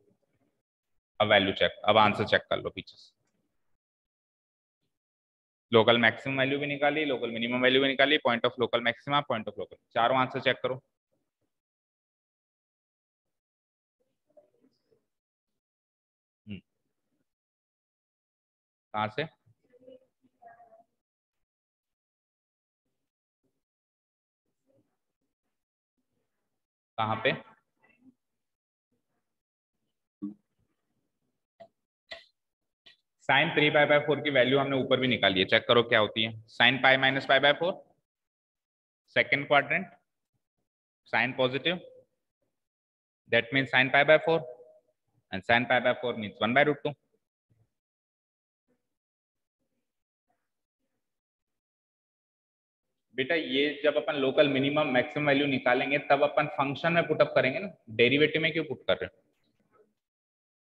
अब वैल्यू चेक, अब आंसर चेक कर लो पीछे से। लोकल मैक्सिमम वैल्यू भी निकाली, लोकल मिनिमम वैल्यू भी निकाली, point of local maxima, point of local, चारों आंसर चेक करो। कहां से? कहां पे? sin 3π/4 की वैल्यू हमने ऊपर भी निकाली है, चेक करो क्या होती है। sin π - π/4 second quadrant, sine positive, that means sin π/4 and sin π/4 means 1/√2। बेटा ये जब अपन लोकल मिनिमम मैक्सिमम वैल्यू निकालेंगे तब अपन फंक्शन में पुटअप करेंगे ना, डेरिवेटिव में क्यों पुट कर रहे हो,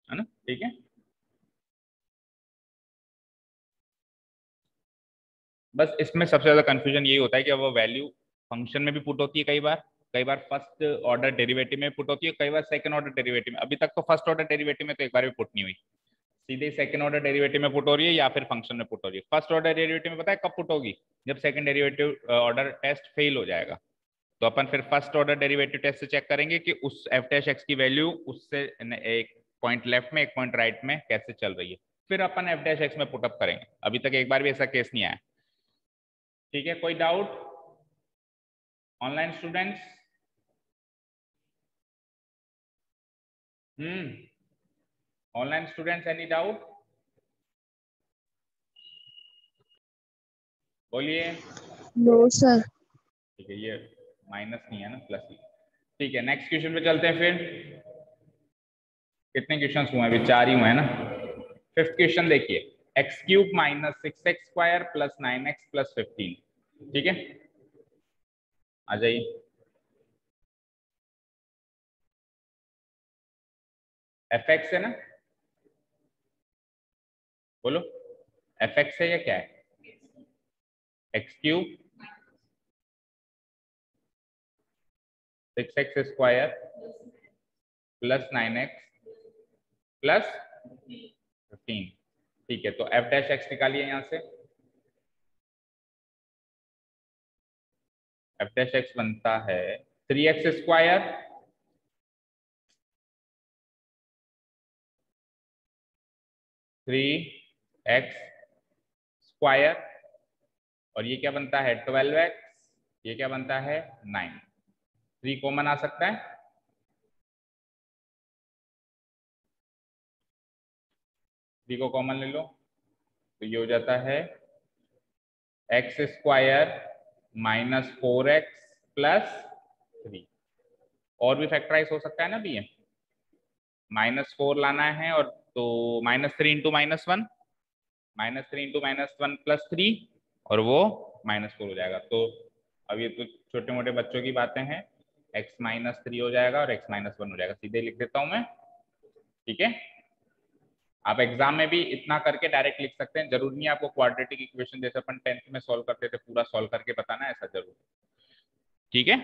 है ना? ठीक है, बस इसमें सबसे ज्यादा कंफ्यूजन यही होता है कि अब वो वैल्यू फंक्शन में भी पुट होती है, कई बार फर्स्ट ऑर्डर डेरिवेटिव में पुट होती है, कई बार सेकंड ऑर्डर डेरिवेटिव में। अभी तक तो फर्स्ट ऑर्डर डेरिवेटिव में तो एक बार भी पुट नहीं हुई, सीधे सेकंड ऑर्डर डेरिवेटिव में पुट हो रही है या फिर फंक्शन में पुट हो रही है। फर्स्ट ऑर्डर डेरिवेटिव में पता है कब पुट होगी? जब second derivative order test fail हो जाएगा, तो अपन फिर फर्स्ट ऑर्डर डेरिवेटिव टेस्ट से चेक करेंगे कि उस f' की वैल्यू उससे एक पॉइंट लेफ्ट में एक पॉइंट राइट में कैसे चल रही है, फिर अपन f' में पुटअप करेंगे। अभी तक एक बार भी ऐसा केस नहीं आया। ठीक है, कोई doubt online students? Online students any doubt? बोलिए। No sir. ठीक है, ये माइनस नहीं है ना, प्लस ही। ठीक है, नेक्स्ट क्वेश्चन पे चलते हैं फिर। कितने क्वेश्चन हुए हैं? अभी 4 ही हुए हैं ना। फिफ्थ क्वेश्चन देखिए, x³ - 6x² + 9x + 15। ठीक है, आ जाइए। fx है ना, बोलो fx है या क्या है? x³ 6x² + 9x + 15। ठीक है, तो f' निकालिए यहां से। f' बनता है 3x² 3x स्क्वायर, और ये क्या बनता है 12x, ये क्या बनता है 9। 3 कॉमन आ सकता है, थ्री को कॉमन ले लो तो ये हो जाता है x square minus 4x plus 3। और भी फैक्टराइज हो सकता है ना भी, ये -4 लाना है, और तो -3 इंटू -1, -3 इंटू -1 प्लस 3, और वो -4 हो जाएगा। तो अब ये तो छोटे मोटे बच्चों की बातें हैं, x -3 हो जाएगा और x -1 हो जाएगा, सीधे लिख देता हूं मैं। ठीक है, आप एग्जाम में भी इतना करके डायरेक्ट लिख सकते हैं, जरूरी नहीं आपको क्वाड्रेटिक इक्वेशन जैसे अपन 10th में सॉल्व करते थे पूरा सॉल्व करके बताना, ऐसा जरूर। ठीक है,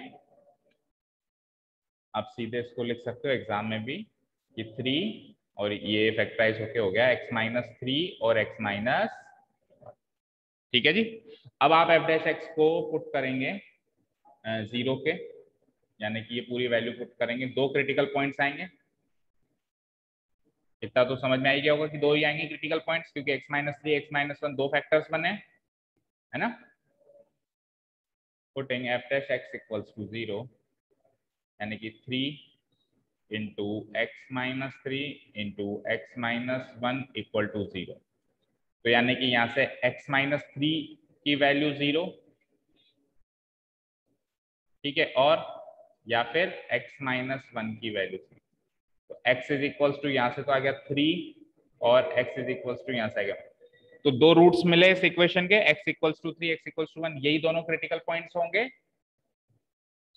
आप सीधे इसको लिख सकते हो एग्जाम में भी कि 3 और ये फैक्टराइज होके हो गया x-3 और x-। ठीक है जी, अब आप f डैश x को पुट करेंगे 0 के, यानी कि ये पूरी वैल्यू पुट करेंगे, दो क्रिटिकल पॉइंट्स आएंगे। इतना तो समझ में आ गया होगा कि दो ही आएंगे क्रिटिकल पॉइंट्स, क्योंकि x-3 x-1 दो फैक्टर्स बने, है ना। Putting f dash x equals to 0, यानी कि 3 into x-3 into x-1 equal to 0। तो यानी कि यहाँ से x-3 की वैल्यू 0, ठीक है, और या फिर x-1 की वैल्यू 3। तो x इज इक्वल्स टू यहाँ से तो आ गया 3 और x इज इक्वल्स टू यहाँ से आ गया, तो दो रूट्स मिले इस इक्वेशन के, x equals to 3 x equals to 1, यही दोनों क्रिटिकल पॉइंट्स होंगे।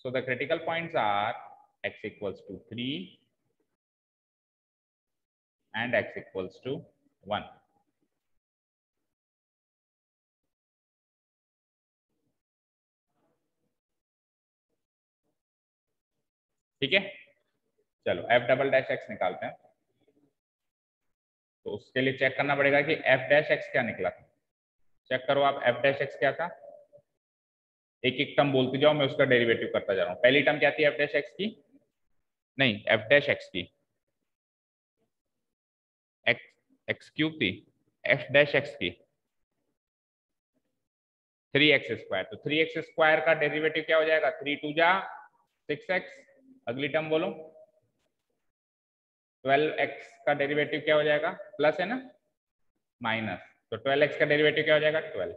So the critical points are x equals to 3 and x equals to 1। ठीक है, चलो f डबल डैश x निकालते हैं। तो उसके लिए चेक करना पड़ेगा कि f डैश x क्या निकला था। चेक करो आप, f डैश x क्या था, एक एक टर्म बोलते जाओ, मैं उसका डेरिवेटिव करता जा रहा हूँ। पहली टर्म क्या थी f डैश x की, नहीं f डैश x की, x क्यूब थी, f डैश x की 3x स्क्वायर। तो 3x स्क्वायर का डेरिवेटिव क्या हो जाएगा, 3 2 जा 6x। अगली टर्म बोलो, 12x का डेरिवेटिव क्या हो जाएगा, प्लस है ना माइनस, तो 12x का डेरिवेटिव क्या हो जाएगा 12।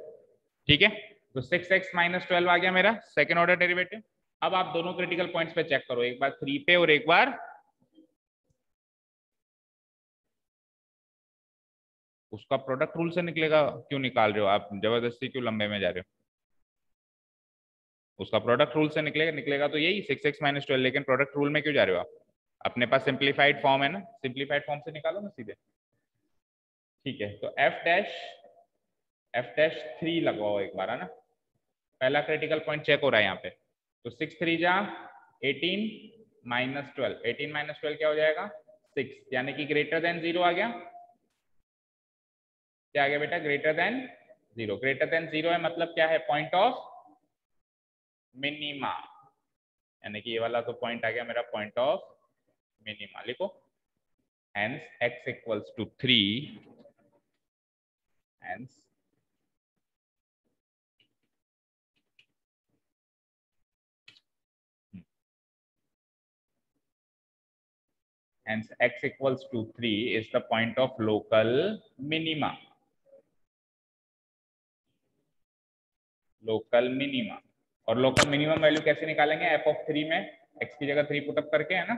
ठीक है, तो 6x माइनस 12 आ गया मेरा सेकेंड ऑर्डर डेरिवेटिव। अब आप दोनों क्रिटिकल पॉइंट्स पे चेक करो, एक बार 3 पे और एक बार, उसका प्रोडक्ट रूल से निकलेगा, क्यों निकाल रहे हो आप, जबरदस्ती क्यों लंबे में जा रहे हो, उसका प्रोडक्ट रूल से निकलेगा, निकलेगा तो यही 6x माइनस 12, लेकिन प्रोडक्ट रूल में क्यों जा रहे हो आप, अपने पास सिंप्लीफाइड फॉर्म है ना, सिंप्लीफाइड फॉर्म से निकालो ना सीधे। ठीक है, तो एफ डैश 3 लगवाओ एक बार, है ना, पहला क्रिटिकल पॉइंट चेक हो रहा है यहाँ पे। तो 6 3 जा 18 माइनस 12, 18 माइनस 12 क्या हो जाएगा 6, यानी कि ग्रेटर देन 0 आ गया। क्या आ गया बेटा, ग्रेटर देन 0। ग्रेटर देन 0 है मतलब क्या है, पॉइंट ऑफ मिनिमा, यानी कि ये वाला तो पॉइंट आ गया मेरा पॉइंट ऑफ मिनिमा। लिखो hence x equals to 3, hence x equals to 3 is the point of local minima, local minima. और लोकल मिनिमम वैल्यू कैसे निकालेंगे, f ऑफ 3 में x की जगह 3 पुटअप करके, है ना।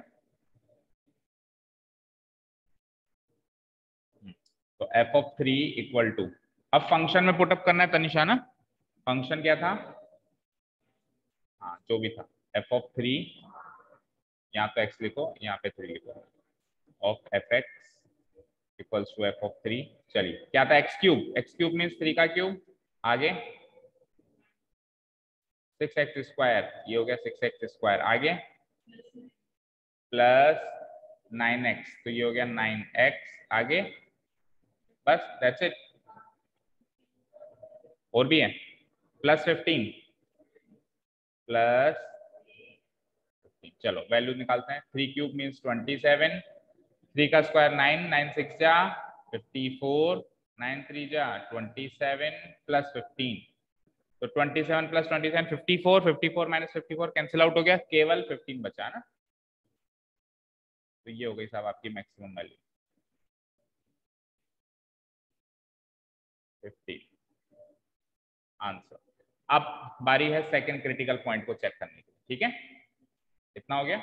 तो f ऑफ 3 इक्वल टू, अब फंक्शन में पुटअप करना है तनिषा ना, फंक्शन क्या था, हाँ जो भी था, f ऑफ 3, यहाँ पे x लिखो, यहाँ पे 3 लिखो, of f x equals to f of 3। चलिए क्या था, x cube, x cube means 3 का क्यूब, आगे 6x स्क्वायर, ये हो गया 6x स्क्वायर, आगे प्लस 9x, तो ये हो गया 9x, आगे बस दैट्स इट, और भी है, प्लस 15 प्लस 15। चलो वैल्यू निकालते हैं, 3 क्यूब मीन्स 27, 3 का स्क्वायर 9, 9 6 जा 54, 9 3 जा 27 प्लस 15, तो 27 प्लस 27 54, 54 माइनस 54 कैंसिल आउट हो गया, केवल 15 बचा ना। तो ये हो गई साहब आपकी मैक्सिमम वैल्यू 50 आंसर। अब बारी है सेकंड क्रिटिकल पॉइंट को चेक करने की, ठीक है। कितना हो गया?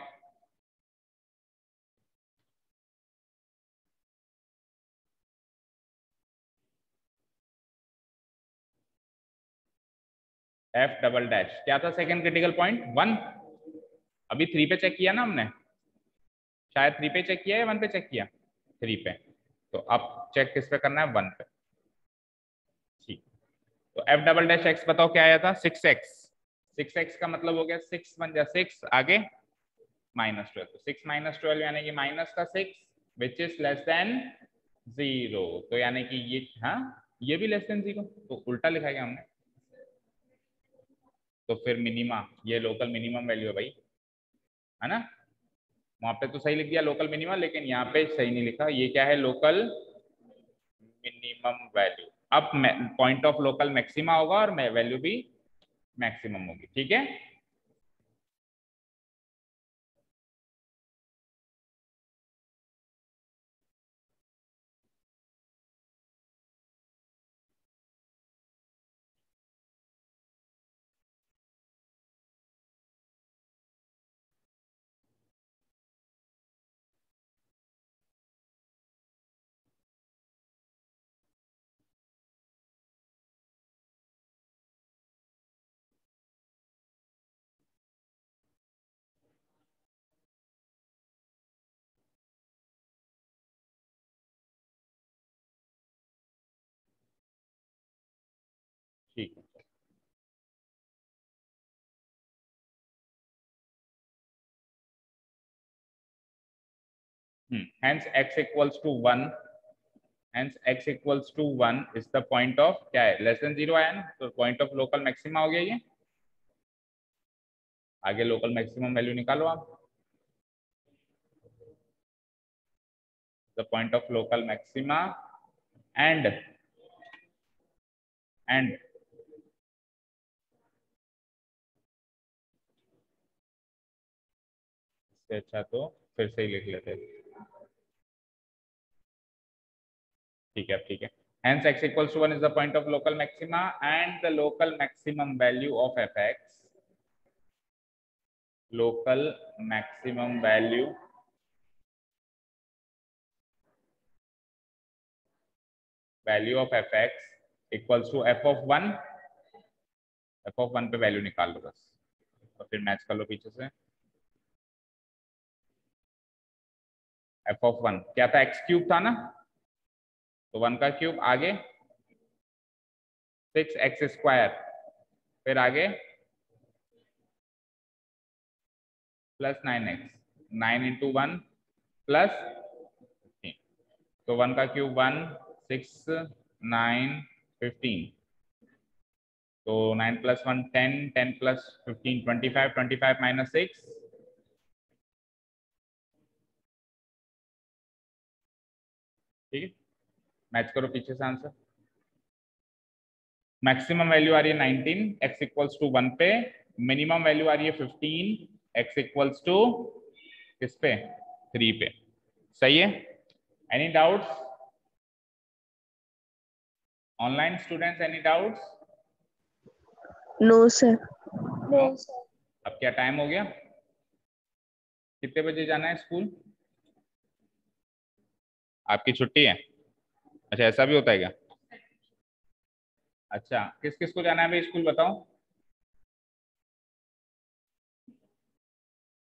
एफ डबल डैश क्या था सेकंड क्रिटिकल पॉइंट? 1। अभी 3 पे चेक किया ना हमने, शायद 3 पे चेक किया या 1 पे चेक किया? 3 पे। तो अब चेक किस पे करना है? 1 पे। ठीक, तो एफ डबल डैश एक्स बताओ क्या आया था? 6x। 6x का मतलब हो गया 6 1 जा 6, आगे -12, तो 6 -12 यानी कि माइनस का 6 विच इज लेस देन 0, तो यानी कि ये, हाँ ये भी लेस देन 0, तो उल्टा लिखा गया हमने। तो फिर मिनिमा, ये लोकल मिनिमम वैल्यू है भाई, है ना। वहां पे तो सही लिख दिया लोकल मिनिमम, लेकिन यहाँ पे सही नहीं लिखा। ये क्या है? Local minimum value. अब पॉइंट ऑफ लोकल मैक्सिमा होगा और वैल्यू भी मैक्सिमम होगी, ठीक है। ठीक है, hence x equals to 1, hence x equals to 1 is the point of, क्या है? लेस देन 0 आया ना, तो पॉइंट ऑफ लोकल मैक्सिमा हो गया ये। आगे लोकल मैक्सिमम वैल्यू निकालो आप। The point of local maxima and इससे अच्छा तो फिर से ही लिख लेते हैं। ठीक है, ठीक है। Hence x equals to 1 is the point of local maxima and the local maximum value of fx. Local maximum value of fx equals to f of 1. f of 1 पे वैल्यू निकाल लो बस, और फिर मैच कर लो पीछे से। f of 1 क्या था? x क्यूब था ना, तो 1 का क्यूब, आगे 6x स्क्वायर, फिर आगे प्लस 9x, 9 इंटू 1 प्लस 15, तो 1 का क्यूब 1, 6 9 15, तो 9 प्लस 1 10, 10 प्लस 15 25, 25 माइनस 6, ठीक है। मैच करो पीछे से आंसर। मैक्सिमम वैल्यू आ रही है 19, x इक्वल्स टू 1 पे। मिनिमम वैल्यू आ रही है 15, x इक्वल्स टू किस पे? 3 पे। सही है। Any doubts? Online students, any doubts? No sir. No. अब क्या टाइम हो गया? कितने बजे जाना है स्कूल? आपकी छुट्टी है? अच्छा, ऐसा भी होता है क्या? अच्छा, किस किस को जाना है भाई स्कूल बताओ?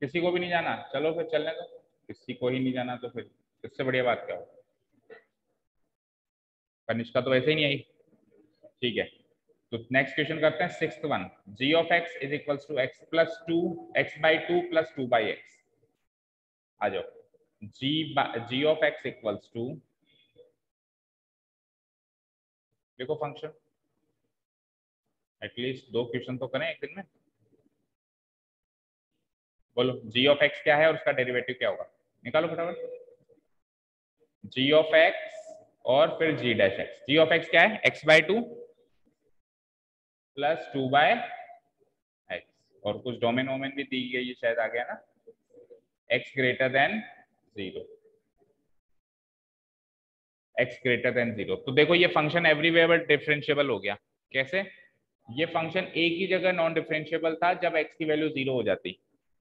किसी को भी नहीं जाना? चलो फिर चलने दो। किसी को ही नहीं जाना तो फिर इससे बढ़िया बात क्या हो? कनिष्का तो वैसे ही नहीं आई। ठीक है, तो नेक्स्ट क्वेश्चन करते हैं, sixth one. g of x is equals to x plus 2, x by 2 plus 2 by x. आ जाओ। g of x equals to, देखो फंक्शन, एटलीस्ट 2 क्वेश्चन तो करें एक दिन में। बोलो g ऑफ x क्या है और उसका डेरिवेटिव क्या होगा? निकालो फटाफट। g ऑफ x और फिर g dash x. G of x क्या है? X by two plus 2 by x, और कुछ डोमेन वोमेन भी दी गई है शायद, आ गया ना, x greater than 0, x greater than 0। तो देखो ये फंक्शन एवरीवेयर डिफरेंशिएबल हो गया। कैसे? ये फंक्शन एक ही जगह नॉन डिफरेंशिएबल था जब एक्स की वैल्यू 0 हो जाती,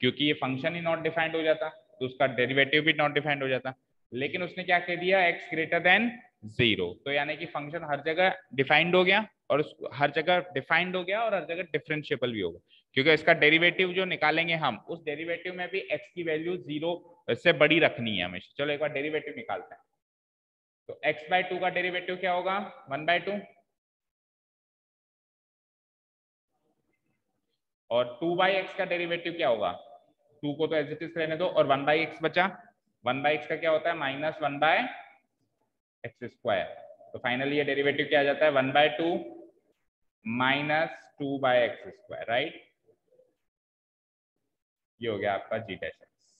क्योंकि ये फंक्शन ही नॉट डिफाइंड हो जाता तो उसका डेरिवेटिव भी नॉट डिफाइंड हो जाता। लेकिन उसने क्या कह दिया? एक्स ग्रेटर देन 0, तो यानी कि फंक्शन हर जगह डिफाइंड हो गया, और हर जगह डिफाइंड हो गया और हर जगह डिफरेंशिएबल भी होगा, क्योंकि इसका डेरिवेटिव जो निकालेंगे हम, उस डेरिवेटिव में भी एक्स की वैल्यू 0 से बड़ी रखनी है हमेशा। चलो एक बार डेरिवेटिव निकालते हैं। तो x बाय 2 का डेरिवेटिव क्या होगा? 1 बाय 2, और 2 बाई एक्स का डेरिवेटिव क्या होगा? 2 को तो एज इट इज रहने दो, और 1 बाई एक्स बचा। 1 बाई एक्स का क्या होता है? Minus 1 by x square. तो फाइनली ये डेरिवेटिव क्या आ जाता है? 1 by 2 minus 2 by x square, right? ये हो गया आपका g dash x,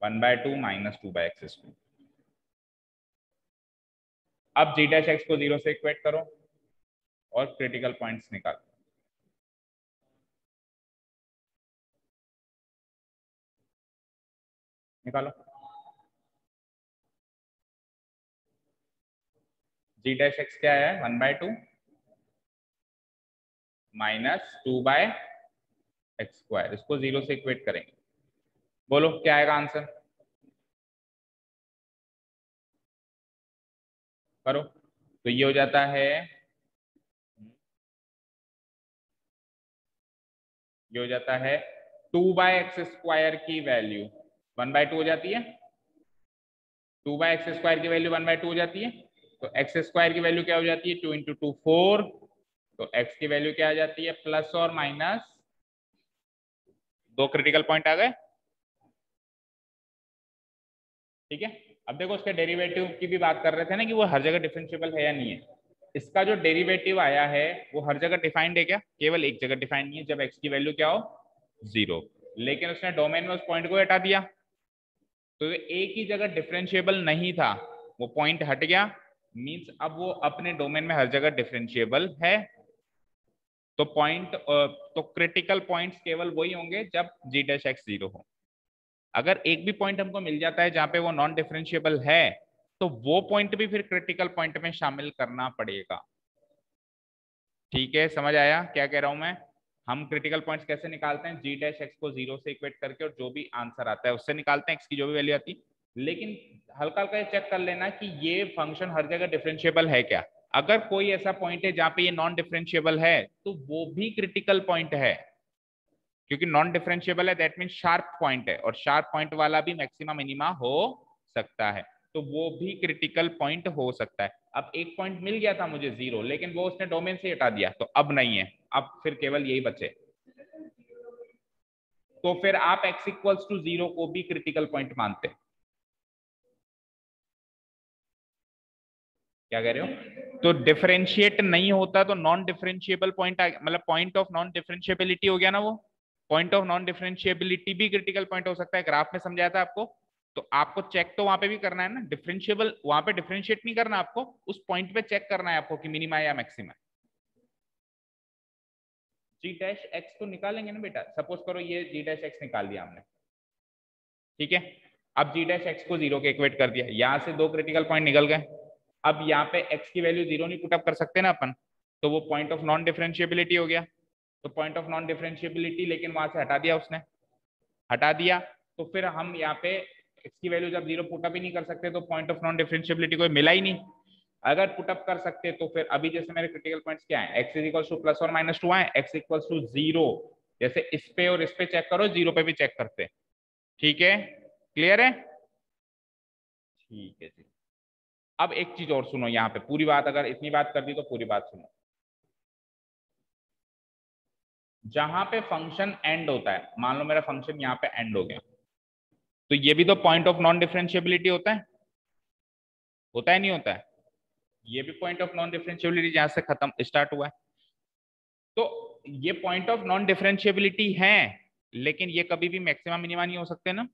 1 by 2 minus 2 by x square. अब जी डैश एक्स को 0 से इक्वेट करो और क्रिटिकल पॉइंट्स निकालो। निकालो। जी डैश एक्स क्या है? 1 by 2 minus 2 by x square, इसको 0 से इक्वेट करेंगे। बोलो क्या आएगा आंसर? करो। तो ये हो जाता है, ये हो जाता है 2 बाय एक्स स्क्वायर की वैल्यू 1 बाय 2 हो जाती है। 2 बाय एक्स स्क्वायर की वैल्यू 1 बाय 2 हो जाती है। तो एक्स स्क्वायर की वैल्यू क्या हो जाती है? 2 इंटू 2 4। तो एक्स की वैल्यू क्या आ जाती है? प्लस और माइनस, दो क्रिटिकल पॉइंट आ गए। ठीक है। अब देखो उसके डेरिवेटिव की भी बात कर रहे थे ना, कि वो हर जगह डिफरेंशिएबल है या नहीं है। इसका जो डेरिवेटिव आया है वो हर जगह डिफाइंड है क्या? केवल एक जगह डिफाइंड नहीं है, जब एक्स की वैल्यू क्या हो? 0। लेकिन उसने डोमेन में उस पॉइंट को हटा दिया, तो ये एक ही जगह डिफरेंशिएबल नहीं था, वो पॉइंट हट गया, मींस अब वो अपने डोमेन में हर जगह डिफरेंशिएबल है। तो पॉइंट, तो क्रिटिकल पॉइंट्स केवल वही होंगे जब जी डैश एक्स 0 हो। अगर एक भी पॉइंट हमको मिल जाता है जहां पे वो नॉन डिफरेंशिएबल है, तो वो पॉइंट भी फिर क्रिटिकल पॉइंट में शामिल करना पड़ेगा। ठीक है, समझ आया क्या कह रहा हूं मैं? हम क्रिटिकल पॉइंट्स कैसे निकालते हैं? जी डैश एक्स को 0 से इक्वेट करके, और जो भी आंसर आता है उससे निकालते हैं, एक्स की जो भी वैल्यू आती। लेकिन हल्का हल्का चेक कर लेना कि ये फंक्शन हर जगह डिफरेंशिएबल है क्या। अगर कोई ऐसा पॉइंट है जहां पे ये नॉन डिफरेंशिएबल है, तो वो भी क्रिटिकल पॉइंट है, क्योंकि नॉन डिफरेंशिएबल है, दैट मीन शार्प पॉइंट है, और शार्प पॉइंट वाला भी मैक्सिमा मिनिमा हो सकता है, तो वो भी क्रिटिकल पॉइंट हो सकता है। अब एक पॉइंट मिल गया था मुझे 0, लेकिन वो उसने डोमेन से हटा दिया, तो अब नहीं है, अब फिर केवल यही बचे। तो फिर आप x इक्वल्स टू 0 को भी क्रिटिकल पॉइंट मानते हैं। क्या कह रहे हो? तो डिफरेंशिएट नहीं होता तो नॉन डिफरेंशिएबल पॉइंट, मतलब पॉइंट ऑफ नॉन डिफरेंशिएबिलिटी हो गया ना वो। पॉइंट ऑफ नॉन डिफरेंशिएबिलिटी भी क्रिटिकल पॉइंट हो सकता है, ग्राफ में समझाया था आपको। तो आपको चेक तो वहां पे भी करना है ना, डिफरेंशिएबल वहां पे डिफरेंशिएट नहीं करना आपको, उस पॉइंट पे चेक करना है आपको कि मिनिमा या मैक्सिमा। जी डैश एक्स तो निकालेंगे ना बेटा, सपोज करो ये जी डैश एक्स निकाल दिया हमने। ठीक है। अब जी डैश एक्स को 0 के इक्वेट कर दिया, यहां से दो क्रिटिकल पॉइंट निकल गए। अब यहाँ पे x की वैल्यू 0 नहीं पुटअप कर सकते ना अपन, तो वो पॉइंट ऑफ नॉन डिफरेंशिएबिलिटी हो गया। तो पॉइंट ऑफ नॉन डिफरेंशिएबिलिटी लेकिन वहां से हटा दिया उसने, हटा दिया। तो फिर हम यहाँ पे x की वैल्यू जब 0 पुटअप ही नहीं कर सकते, तो पॉइंट ऑफ नॉन डिफरेंशिएबिलिटी कोई मिला ही नहीं। अगर पुटअप कर सकते तो फिर अभी जैसे मेरे क्रिटिकल पॉइंट्स क्या है? x is equal two plus और माइनस 2 आए, x इक्वल टू 0। जैसे इस पे और इस पे चेक करो, 0 पे भी चेक करते। ठीक है, क्लियर है? ठीक है जी। अब एक चीज और सुनो, यहाँ पे पूरी बात, अगर इतनी बात कर दी तो पूरी बात सुनो। जहां पे फंक्शन एंड होता है, मान लो मेरा फंक्शन यहाँ पे एंड हो गया, तो ये भी तो पॉइंट ऑफ नॉन डिफरेंशिएबिलिटी होता है नहीं होता है? ये भी पॉइंट ऑफ नॉन डिफरेंशिएबिलिटी जहां से खत्म स्टार्ट हुआ है। तो ये पॉइंट ऑफ नॉन डिफरेंशिएबिलिटी है, लेकिन ये कभी भी मैक्सिमा मिनिमा नहीं हो सकते ना।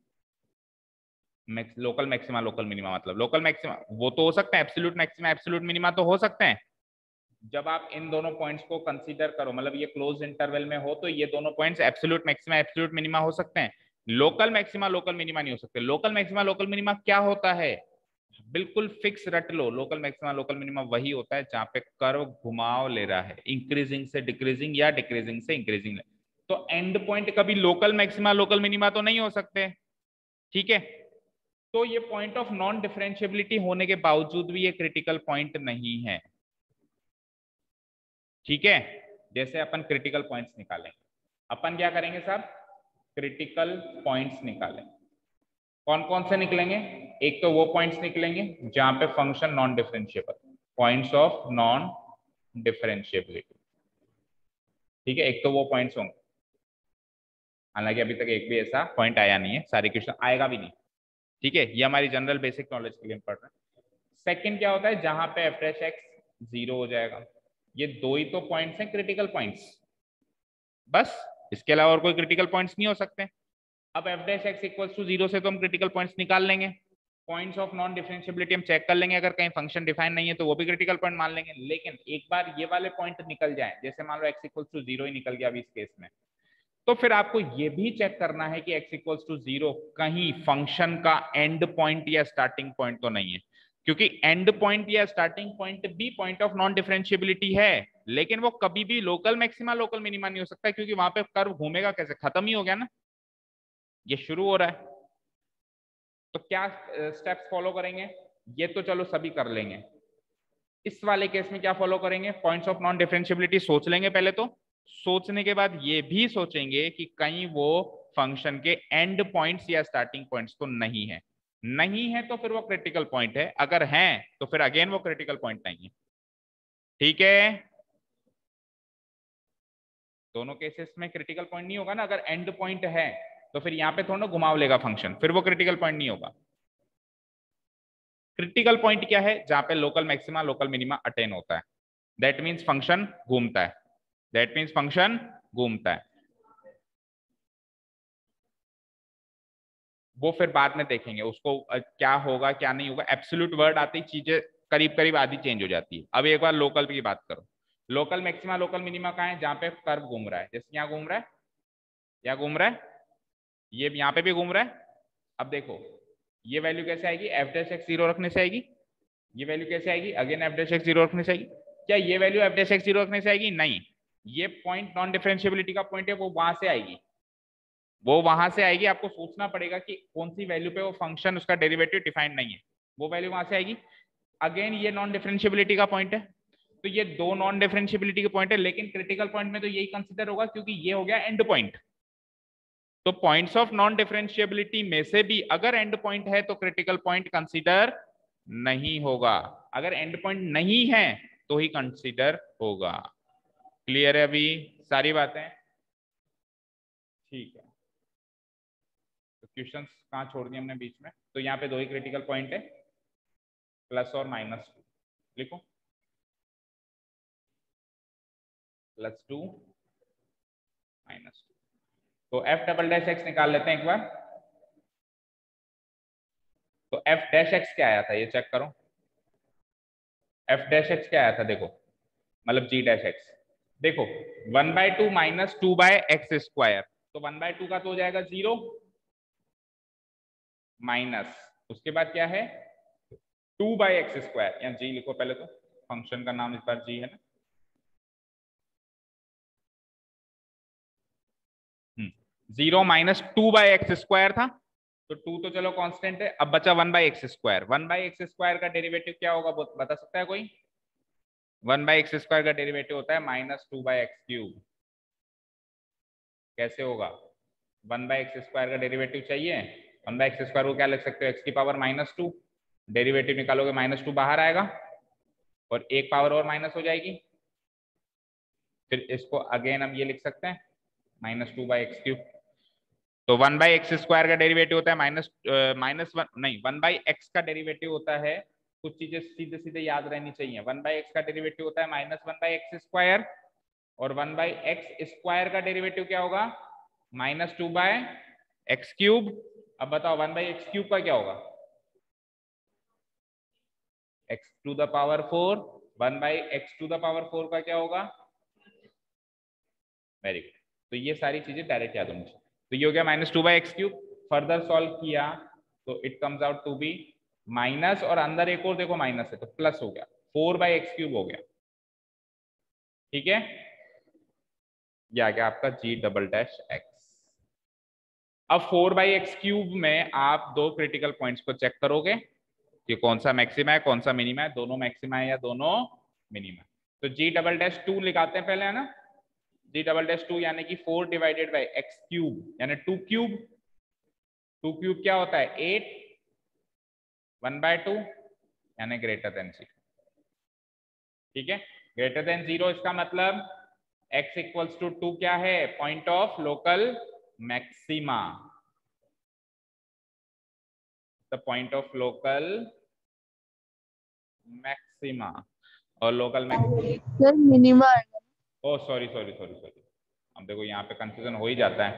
लोकल मैक्सिमा लोकल मिनिमा मतलब लोकल मैक्सिमा वो तो हो सकते हैं, एब्सोल्यूट मैक्सिमा एब्सोल्यूट मिनिमा तो हो सकते हैं। जब आप इन दोनों पॉइंट्स को कंसीडर करो, मतलब ये क्लोज इंटरवल में हो, तो ये दोनों points absolute maxima absolute minima हो सकते हैं। लोकल मैक्सिमा लोकल मिनिमा नहीं हो सकते। लोकल मैक्सिमा लोकल मिनिमा क्या होता है, बिल्कुल फिक्स रट लो। लोकल मैक्सिमा लोकल मिनिमा वही होता है जहां पे कर्व घुमाव ले रहा है, इंक्रीजिंग से डिक्रीजिंग या डिक्रीजिंग से इंक्रीजिंग। तो एंड पॉइंट कभी लोकल मैक्सिमा लोकल मिनिमा तो नहीं हो सकते, ठीक है। तो ये पॉइंट ऑफ नॉन डिफरेंशिएबिलिटी होने के बावजूद भी ये क्रिटिकल पॉइंट नहीं है, ठीक है। जैसे अपन क्रिटिकल पॉइंट्स निकालेंगे, अपन क्या करेंगे साहब, क्रिटिकल पॉइंट्स निकालें। कौन कौन से निकलेंगे, एक तो वो पॉइंट्स निकलेंगे जहां पे function non differentiable, points of non differentiability, ठीक है। एक तो वो पॉइंट्स होंगे, हालांकि अभी तक एक भी ऐसा पॉइंट आया नहीं है, सारे क्वेश्चन आएगा भी नहीं, ठीक है। ये हमारी जनरल बेसिक नॉलेज के लिए इंपॉर्टेंट है। सेकंड क्या होता है, जहां पे एफ डैश एक्स 0 हो जाएगा। ये दो ही तो पॉइंट्स हैं क्रिटिकल पॉइंट्स, बस, इसके अलावा और कोई क्रिटिकल पॉइंट्स नहीं हो सकते। अब f dash x equals to 0 से तो हम क्रिटिकल पॉइंट्स निकाल लेंगे। पॉइंट्स ऑफ नॉन डिफरेंशिएबिलिटी हम चेक कर लेंगे, अगर कहीं फंक्शन डिफाइन नहीं है तो वो भी क्रिटिकल पॉइंट मान लेंगे। लेकिन एक बार ये वाले पॉइंट निकल जाए, जैसे मान लो एक्स इक्वल्स टू 0 ही निकल गया अभी इस केस में, तो फिर आपको ये भी चेक करना है कि x इक्वल्स टू 0 कहीं फंक्शन का एंड पॉइंट या स्टार्टिंग पॉइंट तो नहीं है, क्योंकि एंड पॉइंट या स्टार्टिंग पॉइंट भी पॉइंट ऑफ नॉन डिफरेंशिएबिलिटी है, लेकिन वो कभी भी लोकल मैक्सिमा लोकल मिनिमा नहीं हो सकता, क्योंकि वहां पे कर्व घूमेगा कैसे, खत्म ही हो गया ना, ये शुरू हो रहा है। तो क्या स्टेप्स फॉलो करेंगे, ये तो चलो सभी कर लेंगे। इस वाले केस में क्या फॉलो करेंगे, पॉइंट्स ऑफ नॉन डिफरेंशिएबिलिटी सोच लेंगे पहले, तो सोचने के बाद ये भी सोचेंगे कि कहीं वो फंक्शन के एंड पॉइंट्स या स्टार्टिंग पॉइंट्स तो नहीं है। नहीं है तो फिर वो क्रिटिकल पॉइंट है, अगर है तो फिर अगेन वो क्रिटिकल पॉइंट नहीं है, ठीक है। दोनों केसेस में क्रिटिकल पॉइंट नहीं होगा ना, अगर एंड पॉइंट है तो फिर यहां पे थोड़ा घुमाव लेगा फंक्शन, फिर वो क्रिटिकल पॉइंट नहीं होगा। क्रिटिकल पॉइंट क्या है, जहां पे local maxima local minima attain होता है, दैट मीन्स फंक्शन घूमता है, दैट मीन्स फंक्शन घूमता है। वो फिर बाद में देखेंगे उसको क्या होगा क्या नहीं होगा, एब्सोल्यूट वर्ड आते ही चीजें करीब करीब आधी चेंज हो जाती है। अब एक बार लोकल की बात करो, लोकल मैक्सिमा लोकल मिनिमा कहाँ है, जहां पे कर्व घूम रहा है, जैसे यहाँ घूम रहा है, यहाँ घूम रहा है, ये यहाँ पे भी घूम रहा है। अब देखो ये वैल्यू कैसे आएगी, एफ डैश एक्स 0 रखने से आएगी। ये वैल्यू कैसे आएगी, अगेन एफ डैश एक्स 0 रखने से आएगी। क्या ये वैल्यू एफ डैश एक्स 0 रखने से आएगी, नहीं, ये पॉइंट नॉन डिफरेंशिएबिलिटी का पॉइंट है, वो वहां से आएगी, वो वहां से आएगी। आपको सोचना पड़ेगा कि कौन सी वैल्यू पे वो फंक्शन उसका डेरिवेटिव डिफाइंड नहीं है, वो वैल्यू वहां से आएगी। अगेन ये नॉन डिफरेंशिएबिलिटी का पॉइंट है, तो ये दो नॉन डिफरेंशिएबिलिटी के पॉइंट है, लेकिन क्रिटिकल पॉइंट में तो यही कंसीडर होगा क्योंकि ये हो गया एंड पॉइंट। तो पॉइंट्स ऑफ नॉन डिफरेंशिएबिलिटी में से भी अगर एंड पॉइंट है तो क्रिटिकल पॉइंट कंसीडर नहीं होगा, अगर एंड पॉइंट नहीं है तो ही कंसीडर होगा। क्लियर है अभी सारी बातें, ठीक है। तो क्वेश्चंस कहाँ छोड़ दिए हमने बीच में, तो यहाँ पे दो ही क्रिटिकल पॉइंट है, प्लस और माइनस 2 लिखो, +2 -2। तो एफ डबल डैश एक्स निकाल लेते हैं एक बार। तो एफ डैश एक्स क्या आया था ये चेक करो, एफ डैश एक्स क्या आया था देखो, मतलब जी डैश एक्स, देखो 1/2 - 2/x², तो 1/2 का तो हो जाएगा 0 माइनस, उसके बाद क्या है 2/x², या जी लिखो पहले, तो फंक्शन का नाम इस बार जी है ना, 0 - 2/x² था, तो 2 तो चलो कांस्टेंट है, अब बचा 1/x²। 1/x² का डेरिवेटिव क्या होगा बता सकता है कोई, 1/x² का डेरिवेटिव होता है -2/x³। कैसे होगा, 1/x² का डेरिवेटिव चाहिए, 1/x² को क्या लिख सकते हो, x की पावर -2, डेरिवेटिव निकालोगे -2 बाहर आएगा और एक पावर और माइनस हो जाएगी, फिर इसको अगेन हम ये लिख सकते हैं -2/x³। तो 1/x² का डेरिवेटिव होता है -1 नहीं, 1/x का डेरिवेटिव होता है, कुछ चीजें सीधे सीधे याद रहनी चाहिए, 1/x का डेरिवेटिव होता है -1/x², और 1/x² का डेरिवेटिव क्या होगा, -2/x³। अब बताओ 1/x³ का क्या होगा? x⁴ 1/x⁴ का क्या होगा? Very good. तो ये सारी चीजें डायरेक्ट याद होनी चाहिए। तो ये हो गया -2/x³। फर्दर सॉल्व किया तो it comes out to be minus, और अंदर एक और देखो माइनस है तो प्लस हो गया, 4/x³ हो गया। ठीक है, ये आ गया आपका g'(x). अब 4/x³ में आप दो क्रिटिकल पॉइंट्स को चेक करोगे कि कौन सा मैक्सिमा है कौन सा मिनिमा है, दोनों मैक्सिमा है या दोनों मिनिमा। तो g'(2) लिखाते हैं पहले, है ना। g'(2) यानी कि 4/x³ यानी 2³ 2³ क्या होता है? 8, 1/2 यानी >0। ठीक है, >0 इसका मतलब x = 2 क्या है? Point of local maxima, the point of local maxima. और लोकल सर मिनिमा है। ओ सॉरी सॉरी सॉरी सॉरी, अब देखो यहाँ पे कंफ्यूजन हो ही जाता है,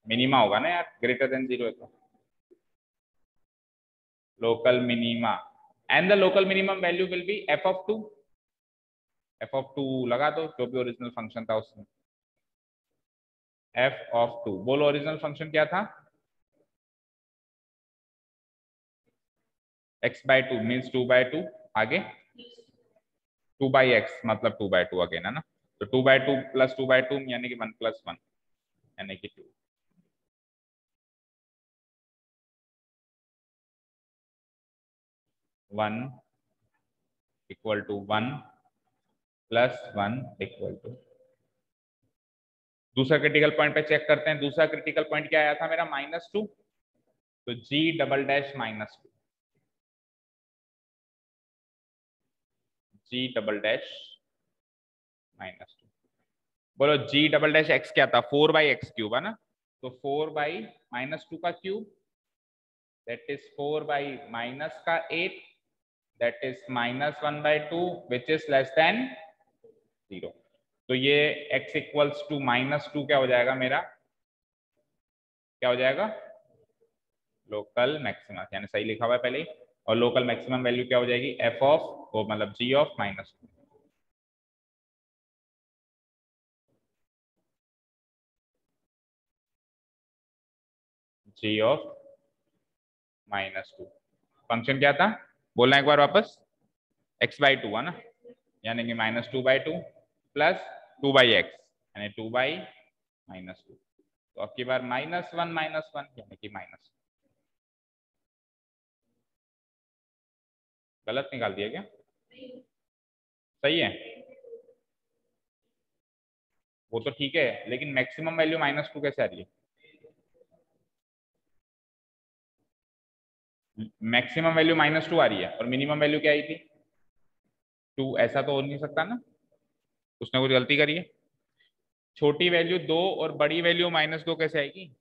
मिनिमा होगा ना यार, >0 है तो local minima, and the local minimum value will be f(2). f(2) लगा दो, जो भी ओरिजिनल फंक्शन था उसमें f(2). बोलो ओरिजिनल फंक्शन क्या था? x/2 मीन्स 2/2, आगे 2/x मतलब 2/2 अगेन, है ना। तो 2/2 + 2/2 यानी कि 1 + 1 यानी कि 2। One equal to 1 + 1 equal to. दूसरा क्रिटिकल पॉइंट पे चेक करते हैं। दूसरा क्रिटिकल पॉइंट क्या आया था मेरा? -2। तो g'(-2) g'(-2). बोलो g'(x) क्या था? 4/x³ है ना। तो 4/-2 का cube, that is 4/-8, that is -1/2 which is less than 0। तो ये x = -2 क्या हो जाएगा मेरा? क्या हो जाएगा? लोकल मैक्सिमा, यानी सही लिखा हुआ है पहले ही। और लोकल मैक्सिमम वैल्यू क्या हो जाएगी? f ऑफ, वो मतलब g of -2। g of -2 function क्या था? बोलना एक बार वापस। x/2 है ना, यानी कि -2/2 प्लस 2/x यानी 2/-2। तो अब की बार -1 यानी कि माइनस। गलत निकाल दिया क्या? सही है, वो तो ठीक है, लेकिन मैक्सिमम वैल्यू -2 कैसे आ रही है? मैक्सिमम वैल्यू -2 आ रही है और मिनिमम वैल्यू क्या आई थी? 2। ऐसा तो हो नहीं सकता ना, उसने कुछ गलती करी है। छोटी वैल्यू 2 और बड़ी वैल्यू -2 कैसे आएगी?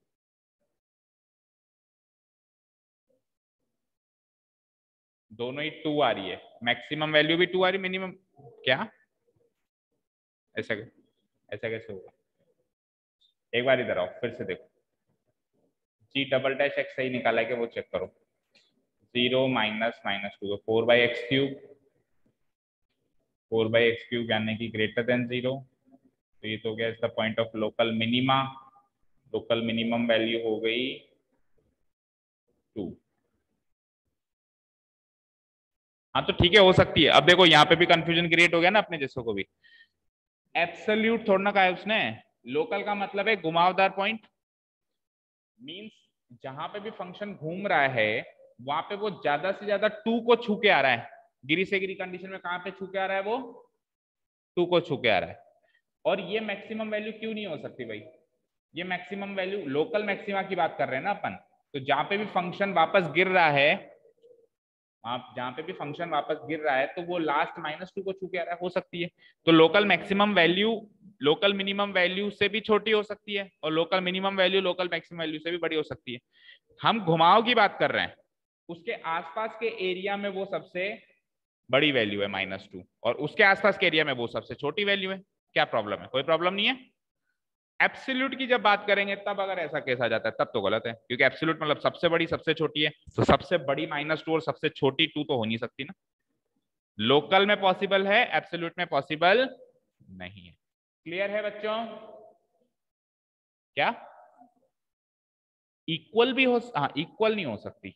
दोनों ही 2 आ रही है, मैक्सिमम वैल्यू भी 2 आ रही, मिनिमम क्या? ऐसा ऐसा कैसे होगा? एक बार इधर आओ, फिर से देखो। g'(x) सही निकाला है कि वो चेक करो। 0 -2 तो 4/x³, 4/x³ यानी कि >0। तो ये तो गया इसका point of local minima. Local minimum value हो गई 2। हाँ तो ठीक है, हो सकती है। अब देखो यहाँ पे भी कंफ्यूजन क्रिएट हो गया ना अपने जैसों को भी। एब्सोल्यूट थोड़ा ना कहा है उसने, लोकल का मतलब है घुमावदार पॉइंट, मींस जहां पे भी फंक्शन घूम रहा है वहां पे वो ज्यादा से ज्यादा 2 को छू के आ रहा है। गिरी से गिरी कंडीशन में कहां पे छू के आ रहा है? वो 2 को छू के आ रहा है। और ये मैक्सिमम वैल्यू क्यों नहीं हो सकती भाई? ये मैक्सिमम वैल्यू लोकल मैक्सिमा की बात कर रहे हैं ना अपन। तो जहां पे भी फंक्शन वापस गिर रहा है, आप जहां पे भी फंक्शन वापस गिर रहा है तो वो लास्ट -2 को छू के आ रहा है, हो सकती है। तो local maximum value local minimum value से भी छोटी हो सकती है और local minimum value local maximum value से भी बड़ी हो सकती है। हम घुमाव की बात कर रहे हैं, उसके आसपास के एरिया में वो सबसे बड़ी वैल्यू है -2 और उसके आसपास के एरिया में वो सबसे छोटी वैल्यू है। क्या प्रॉब्लम है? कोई प्रॉब्लम नहीं है। एब्सोल्यूट की जब बात करेंगे तब अगर ऐसा केस आ जाता है तब तो गलत है, क्योंकि एब्सोल्यूट मतलब सबसे बड़ी सबसे छोटी है, तो सबसे बड़ी -2 और सबसे छोटी 2 तो हो नहीं सकती ना। लोकल में पॉसिबल है, एब्सोल्यूट में पॉसिबल नहीं है। क्लियर है बच्चों? क्या इक्वल भी हो, हाँ इक्वल नहीं हो सकती,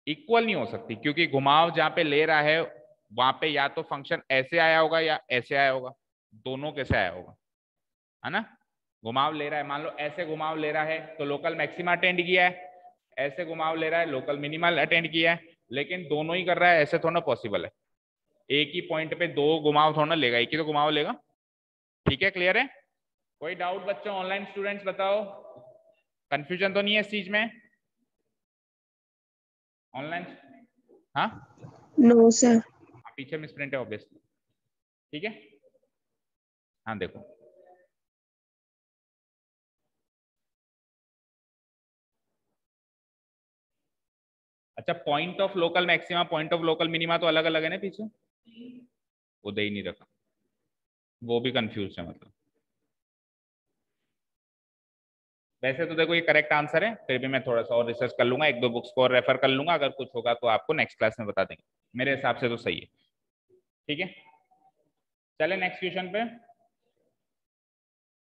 इक्वल नहीं हो सकती, क्योंकि घुमाव जहां पे ले रहा है वहां पे या तो फंक्शन ऐसे आया होगा या ऐसे आया होगा, दोनों कैसे आया होगा, है ना। घुमाव ले रहा है, मान लो ऐसे घुमाव ले रहा है तो लोकल मैक्सिमा अटेंड किया है, ऐसे घुमाव ले रहा है लोकल मिनिमल अटेंड किया है, लेकिन दोनों ही कर रहा है, ऐसे थोड़ा पॉसिबल है। एक ही पॉइंट पे दो घुमाव थोड़ा लेगा, एक ही तो घुमाव लेगा। ठीक है, क्लियर है? कोई डाउट बच्चों? ऑनलाइन स्टूडेंट्स बताओ, कंफ्यूजन तो नहीं है इस चीज में? ऑनलाइन? हाँ नो सर। पीछे मिसप्रिंट है ऑब्वियसली। ठीक है, हाँ देखो अच्छा, point of local maxima point of local minima तो अलग अलग है ना पीछे, वो दे ही नहीं रखा, वो भी कंफ्यूज है मतलब। वैसे तो देखो ये करेक्ट आंसर है, फिर भी मैं थोड़ा सा और रिसर्च कर लूंगा, एक दो बुक्स को और रेफर कर लूंगा, अगर कुछ होगा तो आपको नेक्स्ट क्लास में बता देंगे। मेरे हिसाब से तो सही है। ठीक है, चले नेक्स्ट क्वेश्चन पे।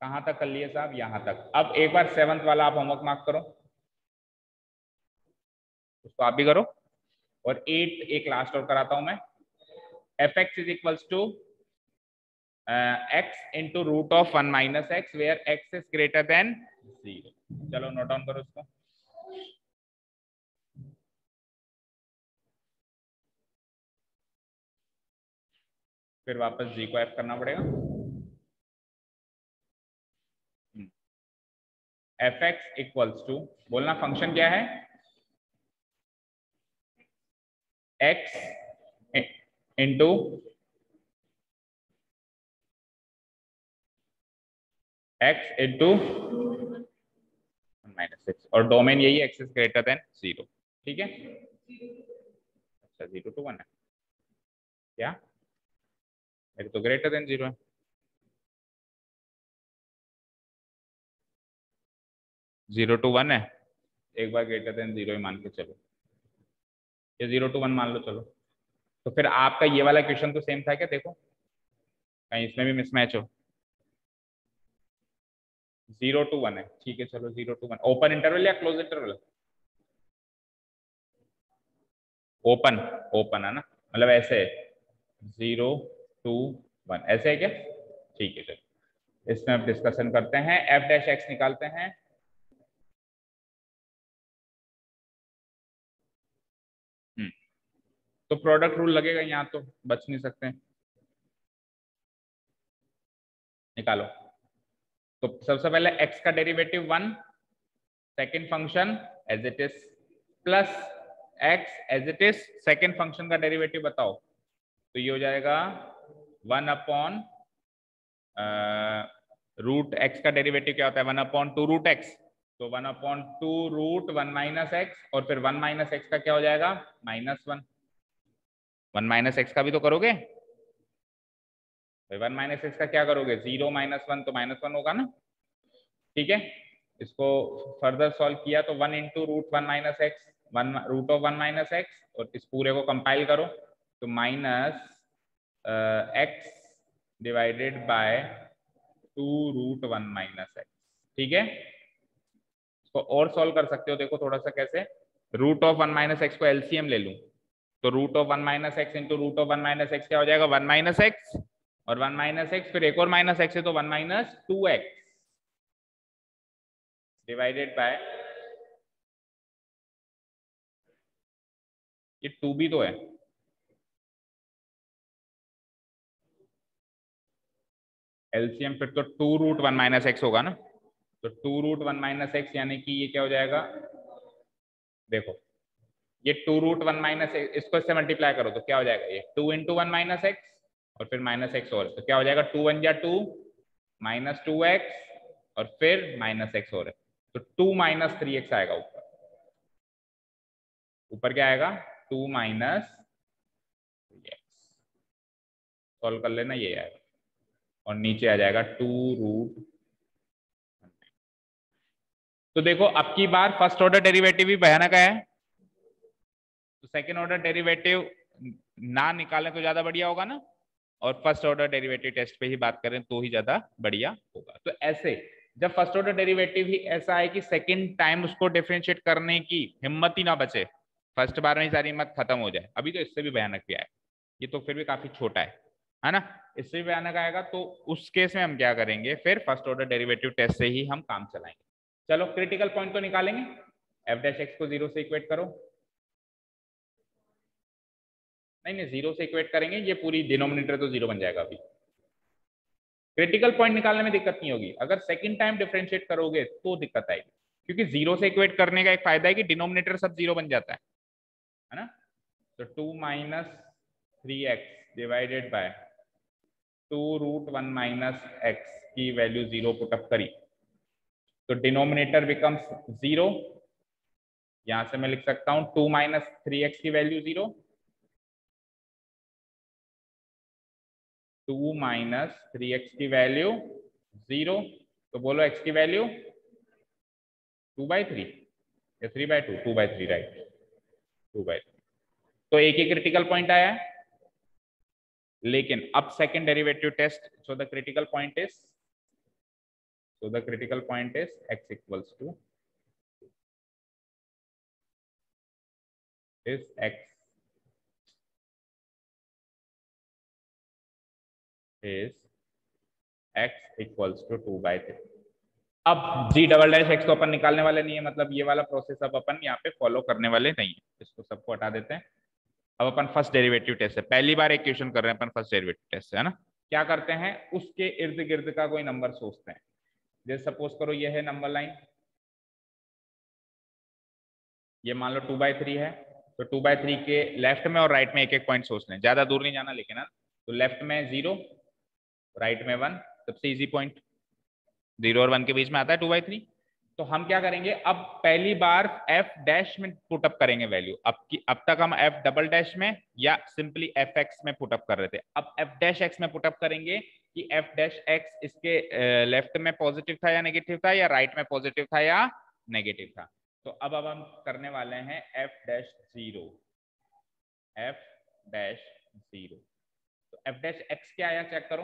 कहां तक कर लिए साहब? यहां तक। अब एक बार 7th वाला आप होमवर्क मार्क करो, उसको आप भी करो, और 8 एक लास्ट और कराता हूं मैं। F x is equals to x into root of 1 minus x where x is greater than 0। चलो नोट डाउन करो उसको। फिर वापस g को f करना पड़ेगा। एफ एक्स इक्वल्स टू, बोलना फंक्शन क्या है? x इंटू x इंटू -6, और डोमेन यही x इज ग्रेटर देन 0। ठीक है, अच्छा 0 to 1 है क्या? मेरे तो ग्रेटर देन 0 है। जीरो टू वन है, एक बार ग्रेटर देन 0 ही मान के चलो, ये 0 to 1 मान लो चलो। तो फिर आपका ये वाला क्वेश्चन तो सेम था क्या? देखो कहीं इसमें भी मिसमैच हो। 0 to 1 है, ठीक है चलो 0 to 1। ओपन इंटरवल या क्लोज इंटरवल? ओपन, ओपन है ना, मतलब ऐसे 0 to 1 ऐसे है क्या? ठीक है चलो, इसमें अब डिस्कशन करते हैं, एफ डैश एक्स निकालते हैं। तो प्रोडक्ट रूल लगेगा यहाँ, तो बच नहीं सकते, निकालो। तो सबसे पहले x का derivative 1, second function as it is, plus x as it is, second function का डेरिवेटिव बताओ। तो ये हो जाएगा 1 अपॉन रूट एक्स का डेरिवेटिव क्या होता है? 1/2 रूट एक्स, तो 1/2 रूट 1 माइनस एक्स, और फिर 1 माइनस एक्स का क्या हो जाएगा? -1। 1 माइनस एक्स का भी तो करोगे, 1 माइनस एक्स का क्या करोगे? 0 -1 तो -1 होगा ना। ठीक है, इसको फर्दर सॉल्व किया तो 1 into root 1 minus x, one root of 1 minus x, और इस पूरे को कंपाइल करो तो minus x divided by 2 root 1 minus x. ठीक है, इसको और सॉल्व कर सकते हो, देखो थोड़ा सा कैसे। रूट ऑफ 1 माइनस एक्स को एलसीएम ले लूं, तो root of 1 minus x into root of 1 minus x क्या हो जाएगा? 1 माइनस एक्स, और 1 माइनस एक्स फिर एक और माइनस एक्स है तो 1 माइनस 2x डिवाइडेड बाय, ये 2 भी तो है, एलसीएम फिर तो 2 रूट 1 माइनस एक्स होगा ना, तो 2 रूट 1 माइनस एक्स यानी कि ये क्या हो जाएगा? देखो ये 2 रूट 1 माइनस एक्स, इसको इससे मल्टीप्लाई करो तो क्या हो जाएगा? ये 2 इंटू 1 माइनस एक्स, और फिर माइनस एक्स, और तो क्या हो जाएगा? 2 1 जा 2 -2x, और फिर माइनस एक्स और है, तो 2 माइनस 3x आएगा ऊपर। ऊपर क्या आएगा? 2 माइनस 3x, सॉल्व कर लेना, ये आएगा, और नीचे आ जाएगा 2 रूट तो देखो अब की बार फर्स्ट ऑर्डर डेरिवेटिव भी भयानक है, तो सेकेंड ऑर्डर डेरिवेटिव ना निकालें तो ज्यादा बढ़िया होगा ना, और फर्स्ट ऑर्डर डेरिवेटिव टेस्ट पे ही बात करें तो ही ज्यादा बढ़िया होगा। तो ऐसे जब फर्स्ट ऑर्डर डेरिवेटिव ही ऐसा है कि सेकंड टाइम उसको डिफरेंशिएट करने की हिम्मत ही ना बचे, फर्स्ट बार में ही सारी हिम्मत खत्म हो जाए, अभी तो इससे भी भयानक भी आए, ये तो फिर भी काफी छोटा है ना, इससे भी भयानक आएगा, तो उस केस में हम क्या करेंगे, फिर फर्स्ट ऑर्डर डेरिवेटिव टेस्ट से ही हम काम चलाएंगे। चलो क्रिटिकल पॉइंट तो निकालेंगे, एफ डैश एक्स को 0 से इक्वेट करो, नहीं 0 से इक्वेट करेंगे, ये पूरी डिनोमिनेटर तो 0 बन जाएगा। अभी क्रिटिकल पॉइंट निकालने में दिक्कत नहीं होगी, अगर सेकंड टाइम डिफरेंशिएट करोगे तो दिक्कत आएगी, क्योंकि 0 से इक्वेट करने का एक फायदा है कि डिनोमिनेटर सब 0 बन जाता है ना। तो 2 minus 3x divided by 2 root 1 minus x की वैल्यू 0 पुटअप करी, तो डिनोमिनेटर बिकम्स 0, यहां से मैं लिख सकता हूं 2 माइनस 3x की वैल्यू 0, 2 माइनस 3x की वैल्यू 0, तो बोलो x की वैल्यू 2/3 या 3/2, 2/3 राइट, 2/3। तो एक ही क्रिटिकल पॉइंट आया है, लेकिन अब second derivative test, so the critical point is x equals to is x is x equals to 2/3। अब g डबल डैश x तो अपन निकालने वाले नहीं है, मतलब ये वाला प्रोसेस अब अपन यहाँ पे फॉलो करने वाले नहीं है, इसको सबको हटा देते हैं। अब अपन फर्स्ट डेरिवेटिव टेस्ट है, पहली बार एक क्वेश्चन कर रहे हैं अपन फर्स्ट डेरिवेटिव टेस्ट है ना। क्या करते हैं, उसके इर्द गिर्द का कोई नंबर सोचते हैं, जैसे सपोज करो ये है नंबर लाइन, ये मान लो 2/3 है, तो 2/3 के लेफ्ट में और राइट में एक एक पॉइंट सोच लें, ज्यादा दूर नहीं जाना लेकिन, तो लेफ्ट में 0, राइट में 1, सबसे इजी पॉइंट 0 और 1 के बीच में आता है 2/3। तो हम क्या करेंगे, अब पहली बार f डैश में पुटअप करेंगे वैल्यू, अब तक हम f डबल डैश में या सिंपली fx में पुटअप कर रहे थे, अब f डैश x में पुटअप करेंगे कि f डैश x इसके लेफ्ट में पॉजिटिव था या नेगेटिव था, या राइट में पॉजिटिव था या नेगेटिव था। तो अब हम करने वाले हैं f डैश 0, f डैश 0, तो f डैश x क्या आया चेक करो,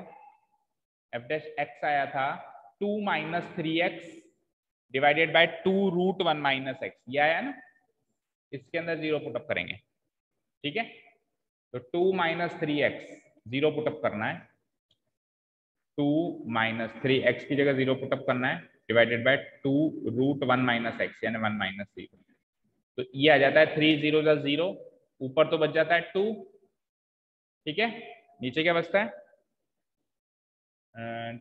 f डैश x आया था 2 minus 3x divided by 2 root 1 minus x, ये आया ना, इसके अंदर 0 पुटअप करेंगे, ठीक है। तो 2 माइनस 3x 0 पुटअप करना है, 2 माइनस 3x की जगह 0 पुटअप करना है, divided by 2 root 1 minus x यानी 1 माइनस 0, तो ये आ जाता है 3 0 0, ऊपर तो बच जाता है 2, ठीक है, नीचे क्या बचता है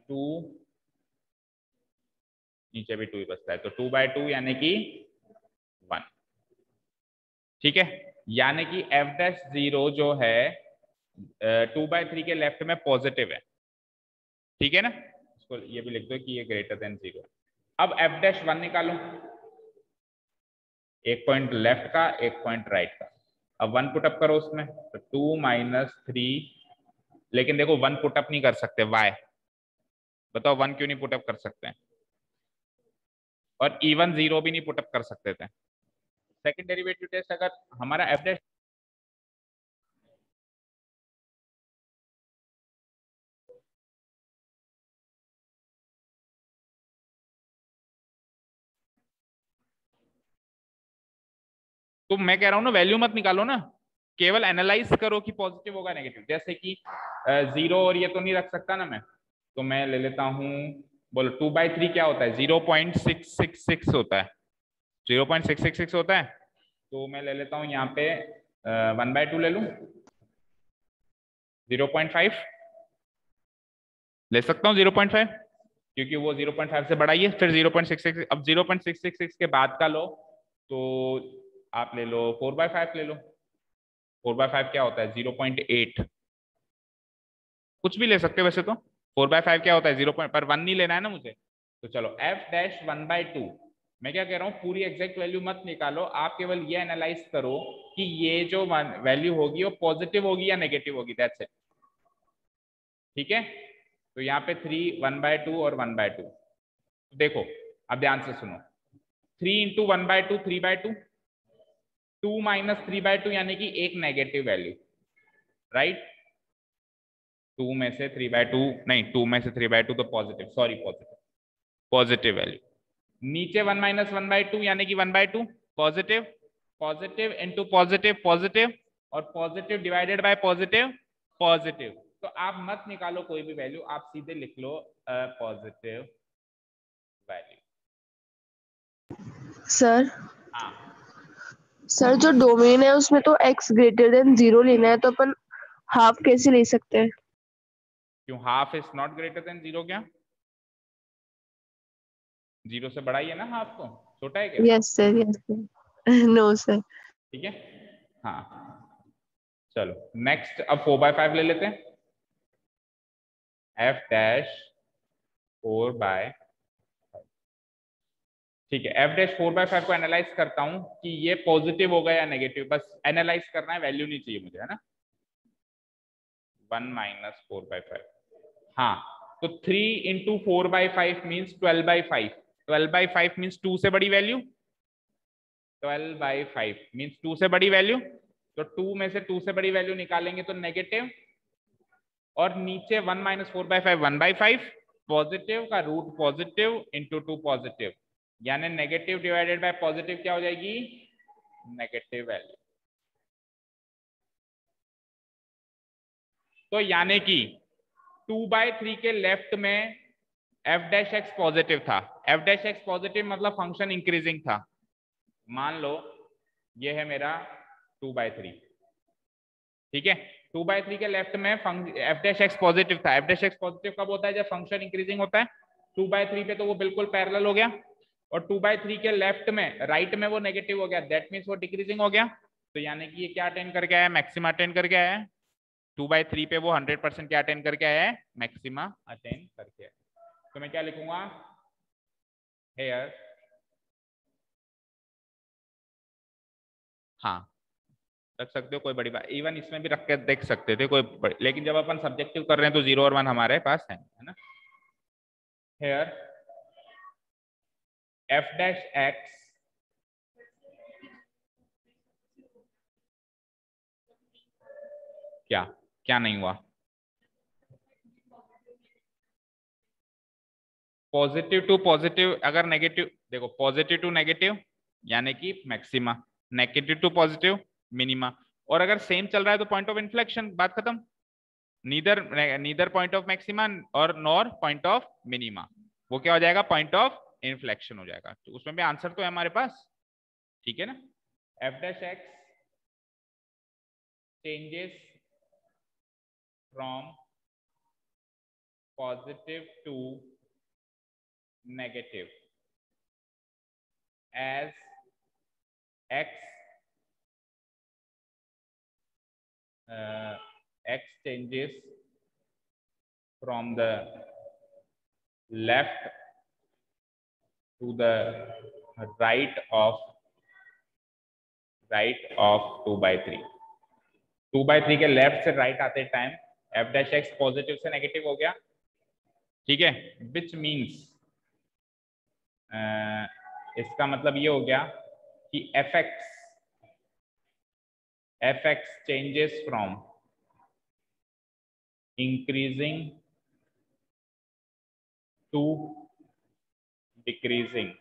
2, नीचे भी 2 ही बचता है, तो 2/2 यानी कि 1, ठीक है। यानी कि f डैश 0 जो है 2/3 के लेफ्ट में पॉजिटिव है, ठीक है ना, इसको ये भी लिख दो कि ये ग्रेटर देन 0 है। अब f डैश 1 निकालो, एक पॉइंट लेफ्ट का एक पॉइंट राइट का, अब 1 पुटअप करो उसमें, तो 2 माइनस 3, लेकिन देखो 1 पुटअप नहीं कर सकते, वाई बताओ, 1 क्यों नहीं पुटअप कर सकते हैं, और इवन 0 भी नहीं पुटअप कर सकते थे। सेकंड डेरिवेटिव टेस्ट अगर हमारा f डैश, तो मैं कह रहा हूं ना वैल्यू मत निकालो ना, केवल एनालाइज करो कि पॉजिटिव होगा नेगेटिव, जैसे कि 0 और ये तो नहीं रख सकता ना मैं, तो मैं ले लेता हूं, बोलो 2/3 क्या होता है, 0.666 होता है, 0.666 होता है, तो मैं ले लेता हूं यहाँ पे 1/2 ले लूं, 0.5 ले सकता हूँ, 0.5 क्योंकि वो 0.5 से बड़ा ही है, फिर 0.66, अब 0.666 के बाद का लो, तो आप ले लो 4/5 ले लो, 4/5 क्या होता है 0.8, कुछ भी ले सकते हो वैसे तो, 4/5 क्या होता है 0. पर 1 नहीं लेना है ना मुझे, तो चलो f डैश 1/2, मैं क्या कह रहा हूँ पूरी एग्जैक्ट वैल्यू मत निकालो, आप केवल ये एनालाइज करो कि ये जो वैल्यू होगी वो पॉजिटिव होगी या नेगेटिव होगी, दैट्स इट, ठीक है। तो यहाँ पे 3 1/2 और 1/2, देखो अब ध्यान से सुनो, 3 इंटू 1/2 3/2, 2 माइनस 3/2 यानी कि एक नेगेटिव वैल्यू, राइट। 2 में से 3/2 नहीं, 2 में से 3/2 तो पॉजिटिव, सॉरी पॉजिटिव वैल्यू। नीचे 1 माइनस 1/2 यानी कि 1/2 positive, positive into positive positive, और positive divided by positive positive. तो आप मत निकालो कोई भी वैल्यू, आप सीधे लिख लो पॉजिटिव वैल्यू। सर हाँ सर जो डोमेन है उसमें तो x ग्रेटर देन 0 लेना है, तो अपन हाफ कैसे ले सकते हैं? क्यों half is not greater than 0? क्या 0 से बड़ा ही है ना हाफ, तो छोटा है क्या? Yes sir, yes sir. No sir. ठीक है, हाँ चलो नेक्स्ट, अब 4/5 ले लेते हैं। f डैश 4/5, ठीक है। f डैश 4/5 को एनालाइज करता हूं कि ये पॉजिटिव होगा या नेगेटिव, बस एनालाइज करना है, वैल्यू नहीं चाहिए मुझे, है ना। 1 माइनस 4/5, हाँ तो 3 इंटू 4/5 मीन्स 12/5, 12/5 मीन्स 2 से बड़ी वैल्यू, 12/5 मीन्स 2 से बड़ी वैल्यू, तो 2 में से 2 से बड़ी वैल्यू निकालेंगे तो नेगेटिव, और नीचे 1 माइनस 4/5 1/5, पॉजिटिव का रूट पॉजिटिव इंटू 2 पॉजिटिव, यानी नेगेटिव डिवाइडेड बाय पॉजिटिव क्या हो जाएगी, नेगेटिव वैल्यू। तो यानी कि 2/3 के लेफ्ट में f डैश एक्स पॉजिटिव था, f डैश एक्स पॉजिटिव मतलब फंक्शन इंक्रीजिंग था। मान लो ये है मेरा 2/3, ठीक है। 2/3 के लेफ्ट में f डैश एक्स पॉजिटिव था। f डैश एक्स पॉजिटिव कब होता है, जब फंक्शन इंक्रीजिंग होता है। 2/3 पे तो वो बिल्कुल पैरेलल हो गया, और 2/3 के लेफ्ट में राइट में वो नेगेटिव हो गया, दैट मीन्स वो डिक्रीजिंग हो गया। तो यानी कि ये क्या अटेंड करके आया, मैक्सिमा अटेंड करके आया है। 2/3 पे वो 100% क्या अटेंड करके आया है, मैक्सिमा अटेंड करके आया। तो मैं क्या लिखूंगा, हेयर, हाँ रख सकते हो, कोई बड़ी बात, इवन इसमें भी रख के देख सकते थे कोई लेकिन जब अपन सब्जेक्टिव कर रहे हैं तो 0 और 1 हमारे पास है ना। हेयर f डैश एक्स क्या क्या नहीं हुआ, पॉजिटिव टू पॉजिटिव, अगर नेगेटिव देखो, पॉजिटिव टू नेगेटिव यानी कि maxima, negative to positive minima, और अगर सेम चल रहा है तो पॉइंट ऑफ इन्फ्लेक्शन, बात खत्म। नीदर पॉइंट ऑफ मैक्सिमा और नॉर पॉइंट ऑफ मिनिमा, वो क्या हो जाएगा, पॉइंट ऑफ इन्फ्लेक्शन हो जाएगा। तो उसमें भी आंसर तो है हमारे पास, ठीक है ना। f dash x changes from positive to negative as x x changes from the left to the right of 2/3, 2/3 के लेफ्ट से राइट आते time f dash x positive से नेगेटिव हो गया, ठीक है। विच मीन्स इसका मतलब ये हो गया कि f x changes from increasing to decreasing,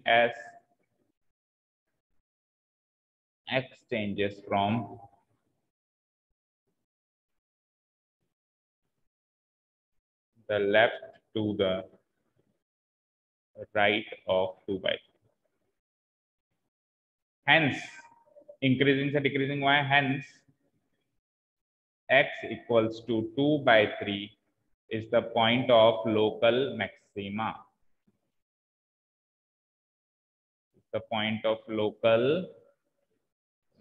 as x changes from the left to the right of 2/3. Hence increasing से decreasing हुआ है, hence x equals to 2/3 is the point of local maxima. The point of local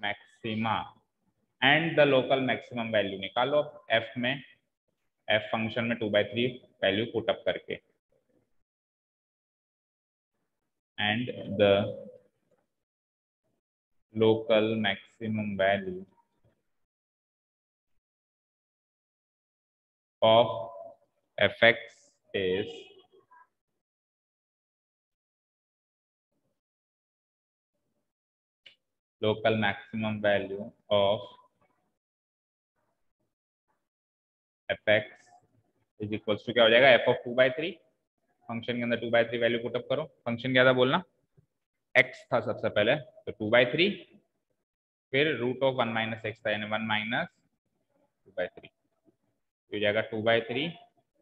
maxima and the local maximum value निकालो f में, f function में 2/3 value put up करके, and the local maximum value of fx is local maximum value of fx is equals to क्या हो जाएगा, f of 2/3। Function के अंदर 2/3 value put up करो। फंक्शन क्या था बोलना, x था सबसे पहले, तो 2/3, फिर रूट ऑफ 1 माइनस एक्स था, यानी 1 माइनस 2/3 हो जाएगा 2/3।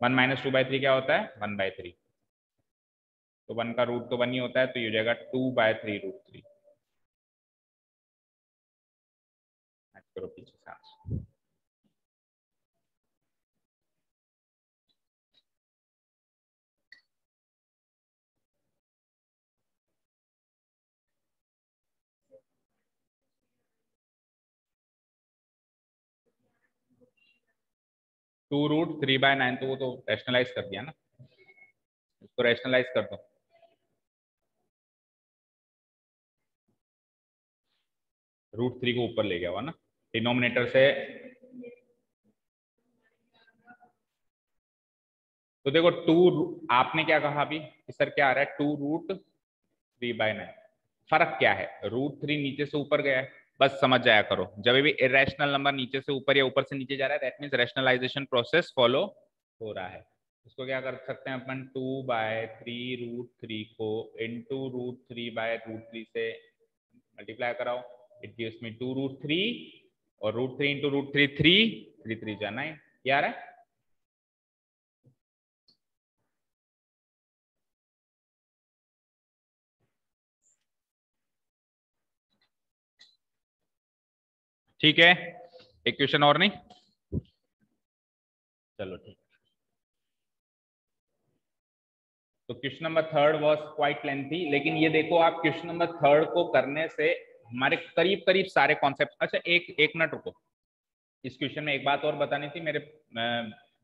1 माइनस 2/3 क्या होता है, 1/3, तो 1 का रूट तो 1 ही होता है, तो ये हो जाएगा 2/3√3। करो पीछे से आंसर। टू रूट 3/9, तो वो तो रैशनलाइज कर दिया ना, इसको रैशनलाइज कर दो। √3 को ऊपर ले गया हुआ ना डिनोमिनेटर से, तो देखो आपने क्या कहा अभी कि सर क्या आ रहा है, 2√3/9। फर्क क्या है, √3 नीचे से ऊपर गया है, बस समझ जाया करो, जब भी इरेशनल नंबर नीचे से ऊपर या ऊपर से नीचे जा रहा है, that means rationalisation process follow हो रहा है। इसको क्या कर सकते हैं अपन, 2/3√3 को इंटू √3/√3 से मल्टीप्लाई कराओ, इट गिव्स मी 2√3, और √3 इंटू √3 3 3 जा 9, क्या आ रहा है। ठीक है, एक क्वेश्चन और नहीं, चलो ठीक। तो question number 3 was quite lengthy, लेकिन ये देखो आप क्वेश्चन नंबर 3 को करने से हमारे करीब करीब सारे कॉन्सेप्ट। अच्छा एक मिनट रुको, इस क्वेश्चन में एक बात और बतानी थी, मेरे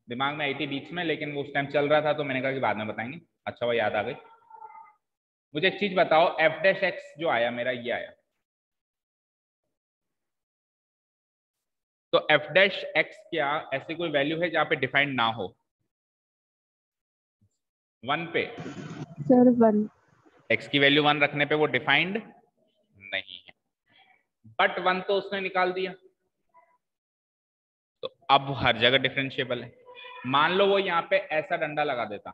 दिमाग में आई थी बीच में, लेकिन वो उस टाइम चल रहा था तो मैंने कहा कि बाद में बताएंगे। अच्छा वो याद आ गई। मुझे एक चीज बताओ, f' जो आया मेरा, ये आया, तो f' क्या ऐसी कोई वैल्यू है जहां पे डिफाइंड ना हो 1 पे? सर 1। x की वैल्यू 1 रखने पे वो डिफाइंड नहीं है, बट 1 तो उसने निकाल दिया, तो अब हर जगह डिफरेंशिएबल है। मान लो वो यहाँ पे ऐसा डंडा लगा देता,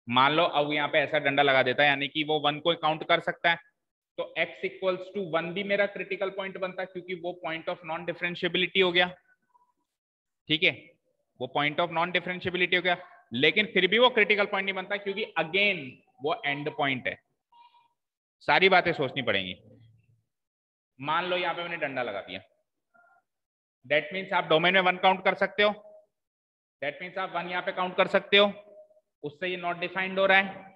मान लो अब यहाँ पे ऐसा डंडा लगा देता, यानी कि वो 1 को काउंट कर सकता है, तो x इक्वल्स टू 1 भी मेरा क्रिटिकल पॉइंट बनता है, क्योंकि वो पॉइंट ऑफ नॉन डिफरेंशिएबिलिटी हो गया। ठीक है, वो पॉइंट ऑफ नॉन डिफरेंशिएबिलिटी हो गया, लेकिन फिर भी वो क्रिटिकल पॉइंट नहीं बनता, क्योंकि अगेन वो एंड पॉइंट है। सारी बातें सोचनी पड़ेंगी। मान लो यहाँ पे मैंने डंडा लगा दिया, दैट मीन्स आप डोमेन में 1 काउंट कर सकते हो, दैट मीन्स आप 1 यहाँ पे काउंट कर सकते हो, उससे ये नॉट डिफाइंड हो रहा है,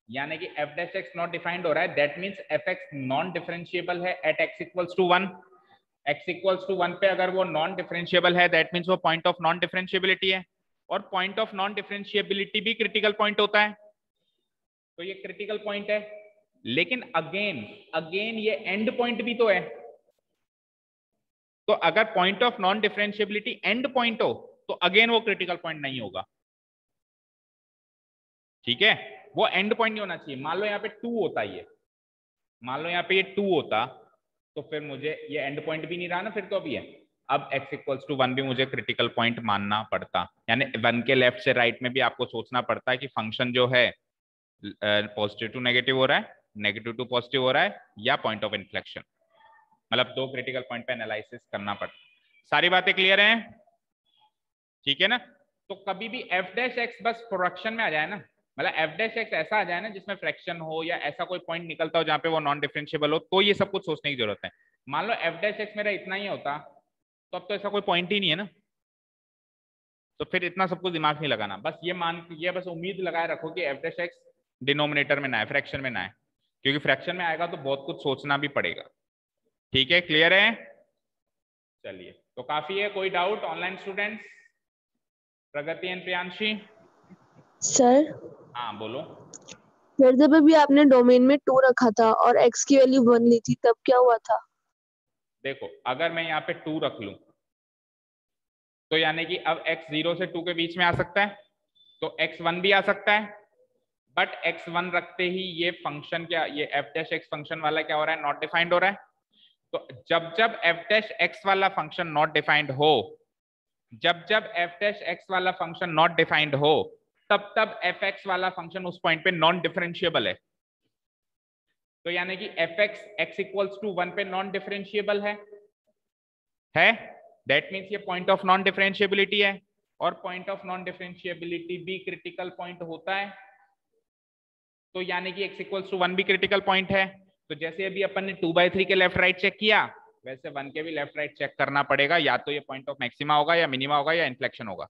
यानी कि f' नॉट डिफाइंड हो रहा है, that means fx non differentiable है at x equals to 1। x equals to 1 पे अगर वो नॉन डिफरेंशिएबल है, दैट मीन्स वो पॉइंट ऑफ नॉन डिफरेंशिएबिलिटी है, और पॉइंट ऑफ नॉन डिफरेंशिएबिलिटी भी क्रिटिकल पॉइंट होता है, तो ये क्रिटिकल पॉइंट है। लेकिन अगेन ये एंड पॉइंट भी तो है, तो अगर point of non differentiability and point हो तो अगेन वो क्रिटिकल पॉइंट नहीं होगा। ठीक है, वो एंड पॉइंट नहीं होना चाहिए। मान लो यहाँ पे 2 होता, ये मान लो यहाँ पे ये 2 होता, तो फिर मुझे ये एंड पॉइंट भी नहीं रहा ना फिर तो अभी है। अब x इक्वल्स टू 1 भी मुझे क्रिटिकल पॉइंट मानना पड़ता, यानी 1 के लेफ्ट से राइट में भी आपको सोचना पड़ता है कि फंक्शन जो है पॉजिटिव टू नेगेटिव हो रहा है, नेगेटिव टू पॉजिटिव हो रहा है, या पॉइंट ऑफ इन्फ्लेक्शन, मतलब 2 क्रिटिकल पॉइंट पे एनालिसिस करना पड़ता। सारी बातें क्लियर हैं? ठीक है ना। तो कभी भी f' बस फ्रैक्शन में आ जाए ना, मतलब f' ऐसा आ जाए ना जिसमें फ्रैक्शन हो, या ऐसा कोई पॉइंट निकलता हो जहां पे वो नॉन डिफरेंशिएबल हो, तो ये सब कुछ सोचने की जरूरत है। मान लो f' मेरा इतना ही होता, तो अब तो ऐसा कोई पॉइंट ही नहीं है ना, तो फिर इतना सब कुछ दिमाग नहीं लगाना, बस ये बस उम्मीद लगाए रखो कि f' डिनोमिनेटर में ना है, फ्रैक्शन में ना है, क्योंकि फ्रैक्शन में आएगा तो बहुत कुछ सोचना भी पड़ेगा। ठीक है, क्लियर है? चलिए, तो काफी है। कोई doubt online students? Pragati and Priyanshi? Sir हाँ बोलो। फिर जब अभी आपने डोमेन में 2 रखा था और x की वैल्यू 1 ली थी, तब क्या हुआ था? देखो अगर मैं यहाँ पे 2 रख लूं, तो यानी कि अब x 0 से 2 के बीच में आ सकता है, तो x1 भी आ सकता है, बट x1 रखते ही ये फंक्शन क्या, ये f डैश x फंक्शन वाला क्या हो रहा है, नॉट डिफाइंड हो रहा है। तो जब जब f डैश x वाला फंक्शन नॉट डिफाइंड हो, जब जब f डैश x वाला फंक्शन नॉट डिफाइंड हो, तब तब fx वाला फंक्शन उस पॉइंट पे नॉन डिफरेंशिएबल है। तो यानी कि fx x इक्वल्स टू 1 पे नॉन डिफरेंशिएबल है। दैट मीन्स ये पॉइंट ऑफ नॉन डिफरेंशिएबिलिटी है, और पॉइंट ऑफ नॉन डिफरेंशिएबिलिटी भी क्रिटिकल पॉइंट होता है। तो यानी कि x इक्वल्स टू 1 भी क्रिटिकल पॉइंट है। तो जैसे अभी अपन ने 2/3 के लेफ्ट राइट चेक किया, वैसे 1 के भी लेफ्ट राइट चेक करना पड़ेगा, या तो ये पॉइंट ऑफ मैक्सिमा होगा, या मिनिमा होगा, या इन्फ्लेक्शन होगा।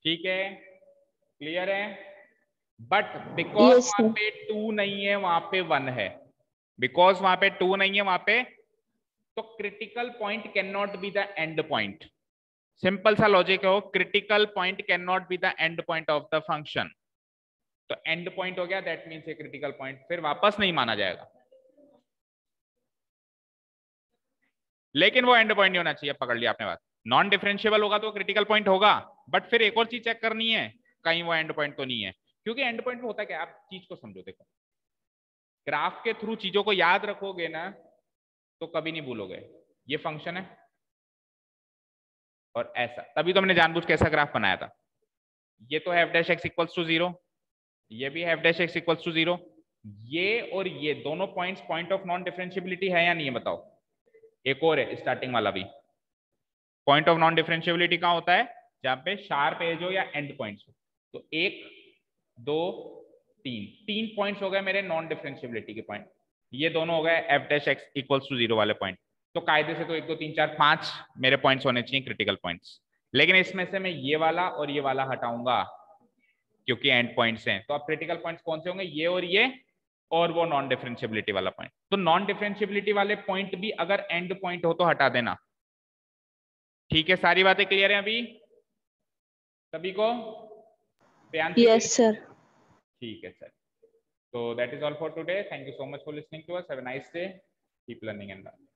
ठीक है, क्लियर है। बट बिकॉज यस वहां सर। पे 2 नहीं है, वहां पे 1 है, बिकॉज वहां पे 2 नहीं है वहां पे, तो critical point can not be the end point. Simple सा लॉजिक हो, critical point can not be the end point of the function. तो एंड पॉइंट हो गया, that means a critical point, फिर वापस नहीं माना जाएगा। लेकिन वो एंड पॉइंट नहीं होना चाहिए, पकड़ लिया आपने बात। नॉन डिफरेंशिएबल होगा तो क्रिटिकल पॉइंट होगा, बट फिर एक और चीज चेक करनी है, कहीं वो एंड पॉइंट तो नहीं है। क्योंकि एंड पॉइंट में होता क्या, आप चीज को समझो, देखो ग्राफ के थ्रू चीजों को याद रखोगे ना, तो कभी नहीं भूलोगे। ये फंक्शन है और ऐसा, तभी तो मैंने जानबूझ के ऐसा ग्राफ बनाया था। ये तो है f dash x equals to 0, ये भी है f dash x equals to 0। ये और ये दोनों points point of non differentiability है या नहीं है बताओ। एक और है स्टार्टिंग वाला भी। पॉइंट ऑफ नॉन डिफरेंशिएबिलिटी कहाँ होता है, जहां पे शार्प एज हो या एंड पॉइंट्स हो। तो 1 2 3 पॉइंट्स हो गए मेरे नॉन डिफरेंशिएबिलिटी के पॉइंट। ये दोनों हो गए f dash x equals to 0 वाले पॉइंट। तो कायदे से तो 1 2 3 4 5 मेरे पॉइंट्स होने चाहिए क्रिटिकल पॉइंट्स। लेकिन इसमें से मैं ये वाला और ये वाला हटाऊंगा, क्योंकि एंड पॉइंट्स हैं। तो अब क्रिटिकल पॉइंट्स कौन से होंगे, ये और वो नॉन डिफरेंशिएबिलिटी वाला पॉइंट। तो नॉन डिफरेंशिएबिलिटी वाले पॉइंट भी अगर एंड पॉइंट हो तो हटा देना। ठीक है, सारी बातें क्लियर है अभी सभी को। Yes sir. ठीक है sir. So that is all for today. Thank you so much for listening to us. Have a nice day. Keep learning and learning.